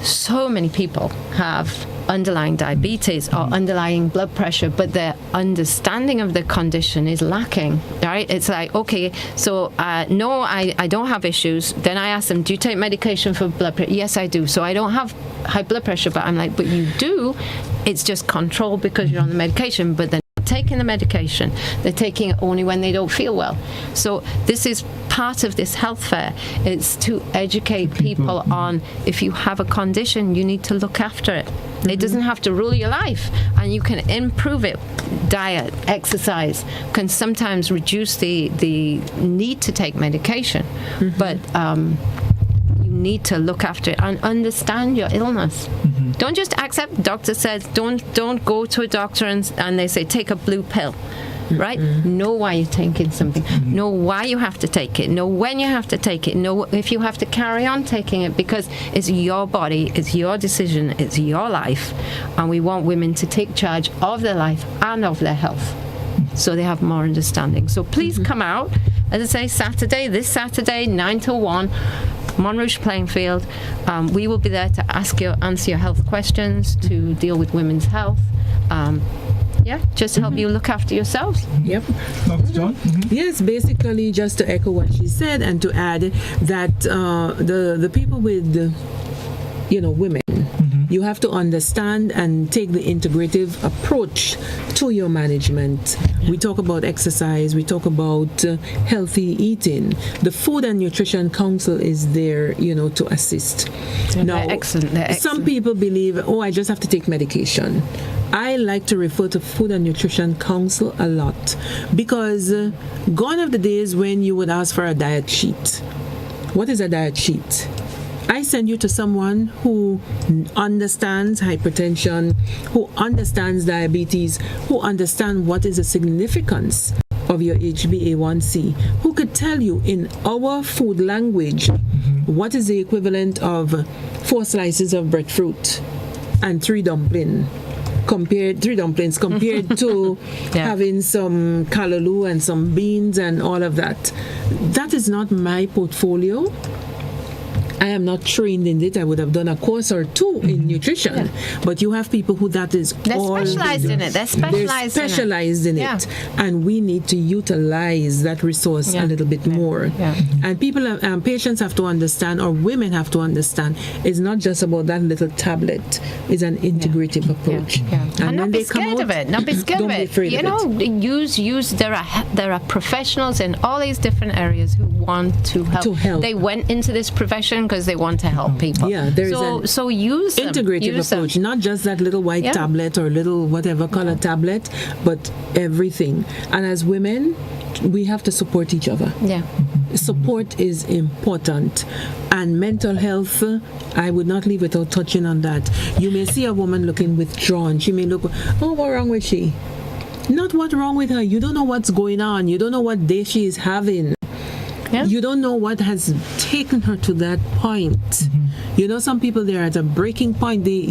so many people have underlying diabetes or underlying blood pressure, but their understanding of the condition is lacking, right? It's like, okay, so no, I don't have issues. Then I ask them, do you take medication for blood pressure? Yes, I do. So I don't have high blood pressure, but I'm like, but you do. It's just controlled because you're on the medication, but then taking the medication. They're taking it only when they don't feel well. So this is part of this health fair. It's to educate people on, if you have a condition, you need to look after it. It doesn't have to rule your life, and you can improve it. Diet, exercise can sometimes reduce the need to take medication, but you need to look after it and understand your illness. Don't just accept. Doctor says don't go to a doctor and they say take a blue pill, right? Know why you're taking something. Know why you have to take it. Know when you have to take it. Know if you have to carry on taking it, because it's your body, it's your decision, it's your life, and we want women to take charge of their life and of their health, so they have more understanding. So please come out. As I say, this Saturday, 9 till 1. Montrouge playing field. We will be there to answer your health questions, to deal with women's health. Just to help you look after yourselves.
Dr. John?
Yes, basically just to echo what she said and to add that the people with women, you have to understand and take the integrative approach to your management. We talk about exercise, we talk about healthy eating. The Food and Nutrition Council is there, to assist.
Now, they're excellent.
Some people believe, I just have to take medication. I like to refer to Food and Nutrition Council a lot, because gone are the days when you would ask for a diet sheet. What is a diet sheet? I send you to someone who understands hypertension, who understands diabetes, who understands what is the significance of your HbA1c, who could tell you in our food language what is the equivalent of 4 slices of breadfruit and 3 dumplings compared to having some callaloo and some beans and all of that. That is not my portfolio. I am not trained in it. I would have done a course or 2 in nutrition, but you have people who that is
They're
all
specialized in it. They're
specialized in it. And we need to utilize that resource a little bit more. And people, patients have to understand, or women have to understand, it's not just about that little tablet. It's an integrative approach.
And not be scared of it. Not be scared of it.
You
know, use. There are professionals in all these different areas who want to help. They went into this profession because they want to help people.
There is
so use them.
Integrative approach, not just that little white tablet or little whatever color tablet, but everything. And as women, we have to support each other. Support is important. And mental health, I would not leave without touching on that. You may see a woman looking withdrawn. She may look, what's wrong with she? Not what's wrong with her. You don't know what's going on. You don't know what day she is having. You don't know what has taken her to that point. You know, some people, they're at a breaking point. They,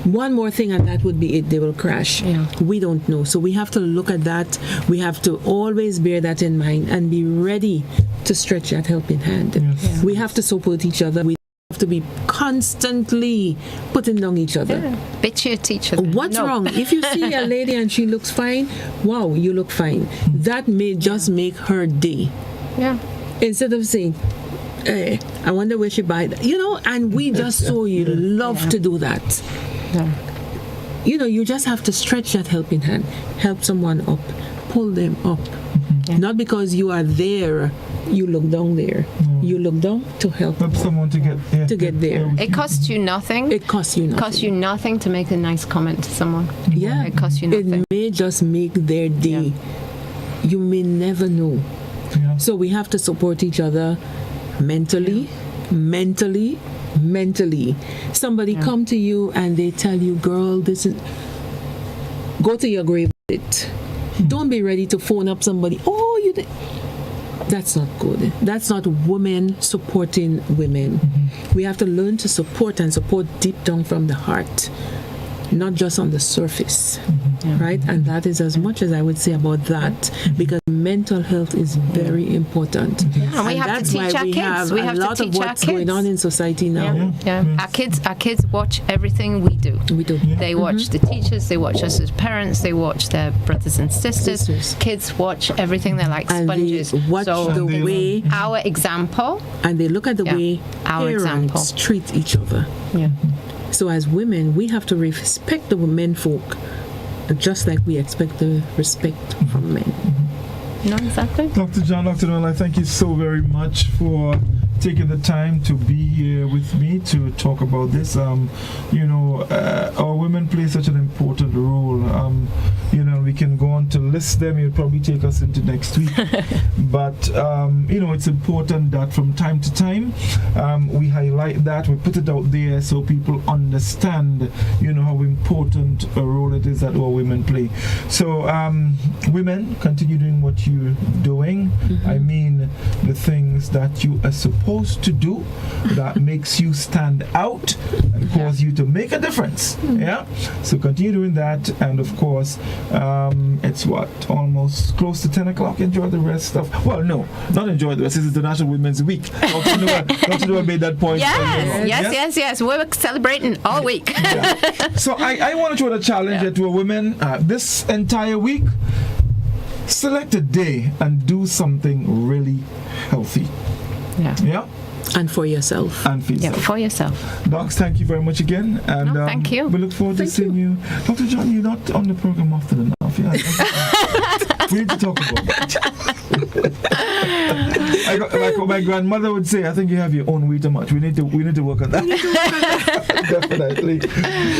one more thing and that would be it. They will crash. We don't know. So we have to look at that. We have to always bear that in mind and be ready to stretch that helping hand. We have to support each other. We have to be constantly putting down each other.
Bitchy at each other.
What's wrong? If you see a lady and she looks fine, wow, you look fine. That may just make her day. Instead of saying, hey, I wonder where she buy that. And we just love to do that. You just have to stretch that helping hand, help someone up, pull them up. Not because you are there, you look down there. You look down to help
someone to get
there.
It costs you nothing.
It costs you nothing.
It costs you nothing to make a nice comment to someone. It costs you nothing.
It may just make their day. You may never know. So we have to support each other mentally. Somebody come to you and they tell you, girl, this is, go to your grave with it. Don't be ready to phone up somebody. Oh, you did. That's not good. That's not women supporting women. We have to learn to support and support deep down from the heart, not just on the surface. Right? And that is as much as I would say about that, because mental health is very important.
And we have to teach our kids. We have
a lot
to teach
of what's
our kids
going on in society now.
Our kids watch everything we do. They watch the teachers, they watch us as parents, they watch their brothers and sisters. Kids watch everything. They're like sponges.
They watch the way
our example,
and they look at the way
our example
treat each other. So as women, we have to respect the men folk, just like we expect the respect from men.
No, exactly.
Dr. John, Dr. Noel, I thank you so very much for taking the time to be here with me to talk about this. Our women play such an important role. We can go on to list them. It'll probably take us into next week. But, it's important that from time to time, we highlight that, we put it out there so people understand, how important a role it is that our women play. So, women, continue doing what you're doing. I mean, the things that you are supposed to do that makes you stand out and cause you to make a difference. So continue doing that, and of course, it's almost close to 10 o'clock. Enjoy the rest of, no, not enjoy the rest. This is the National Women's Week. Dr. Noel made that point.
Yes. We're celebrating all week.
So I want to throw the challenge to a women this entire week. Select a day and do something really healthy.
And for yourself.
For yourself.
Docs, thank you very much again. And
thank you.
We look forward to seeing you. Dr. John, you're not on the program often enough. We need to talk about that. Like what my grandmother would say, I think you have your own way too much. We need to work on that. Definitely.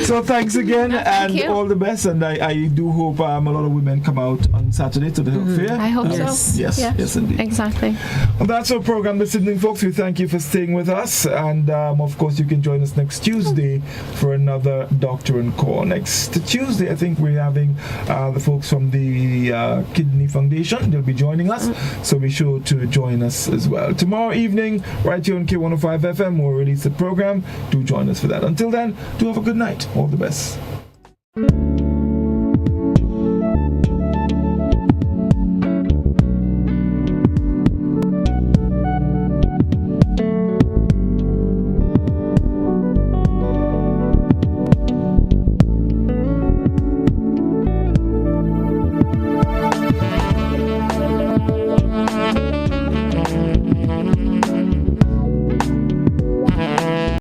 So thanks again, and all the best. And I do hope a lot of women come out on Saturday to the health fair.
I hope so.
Yes, indeed.
Exactly.
Well, that's our program this evening, folks. We thank you for staying with us, and of course, you can join us next Tuesday for another Doctor and Call. Next Tuesday, I think we're having the folks from the Kidney Foundation. They'll be joining us, so be sure to join us as well. Tomorrow evening, right here on K105 FM, we'll release the program. Do join us for that. Until then, do have a good night. All the best.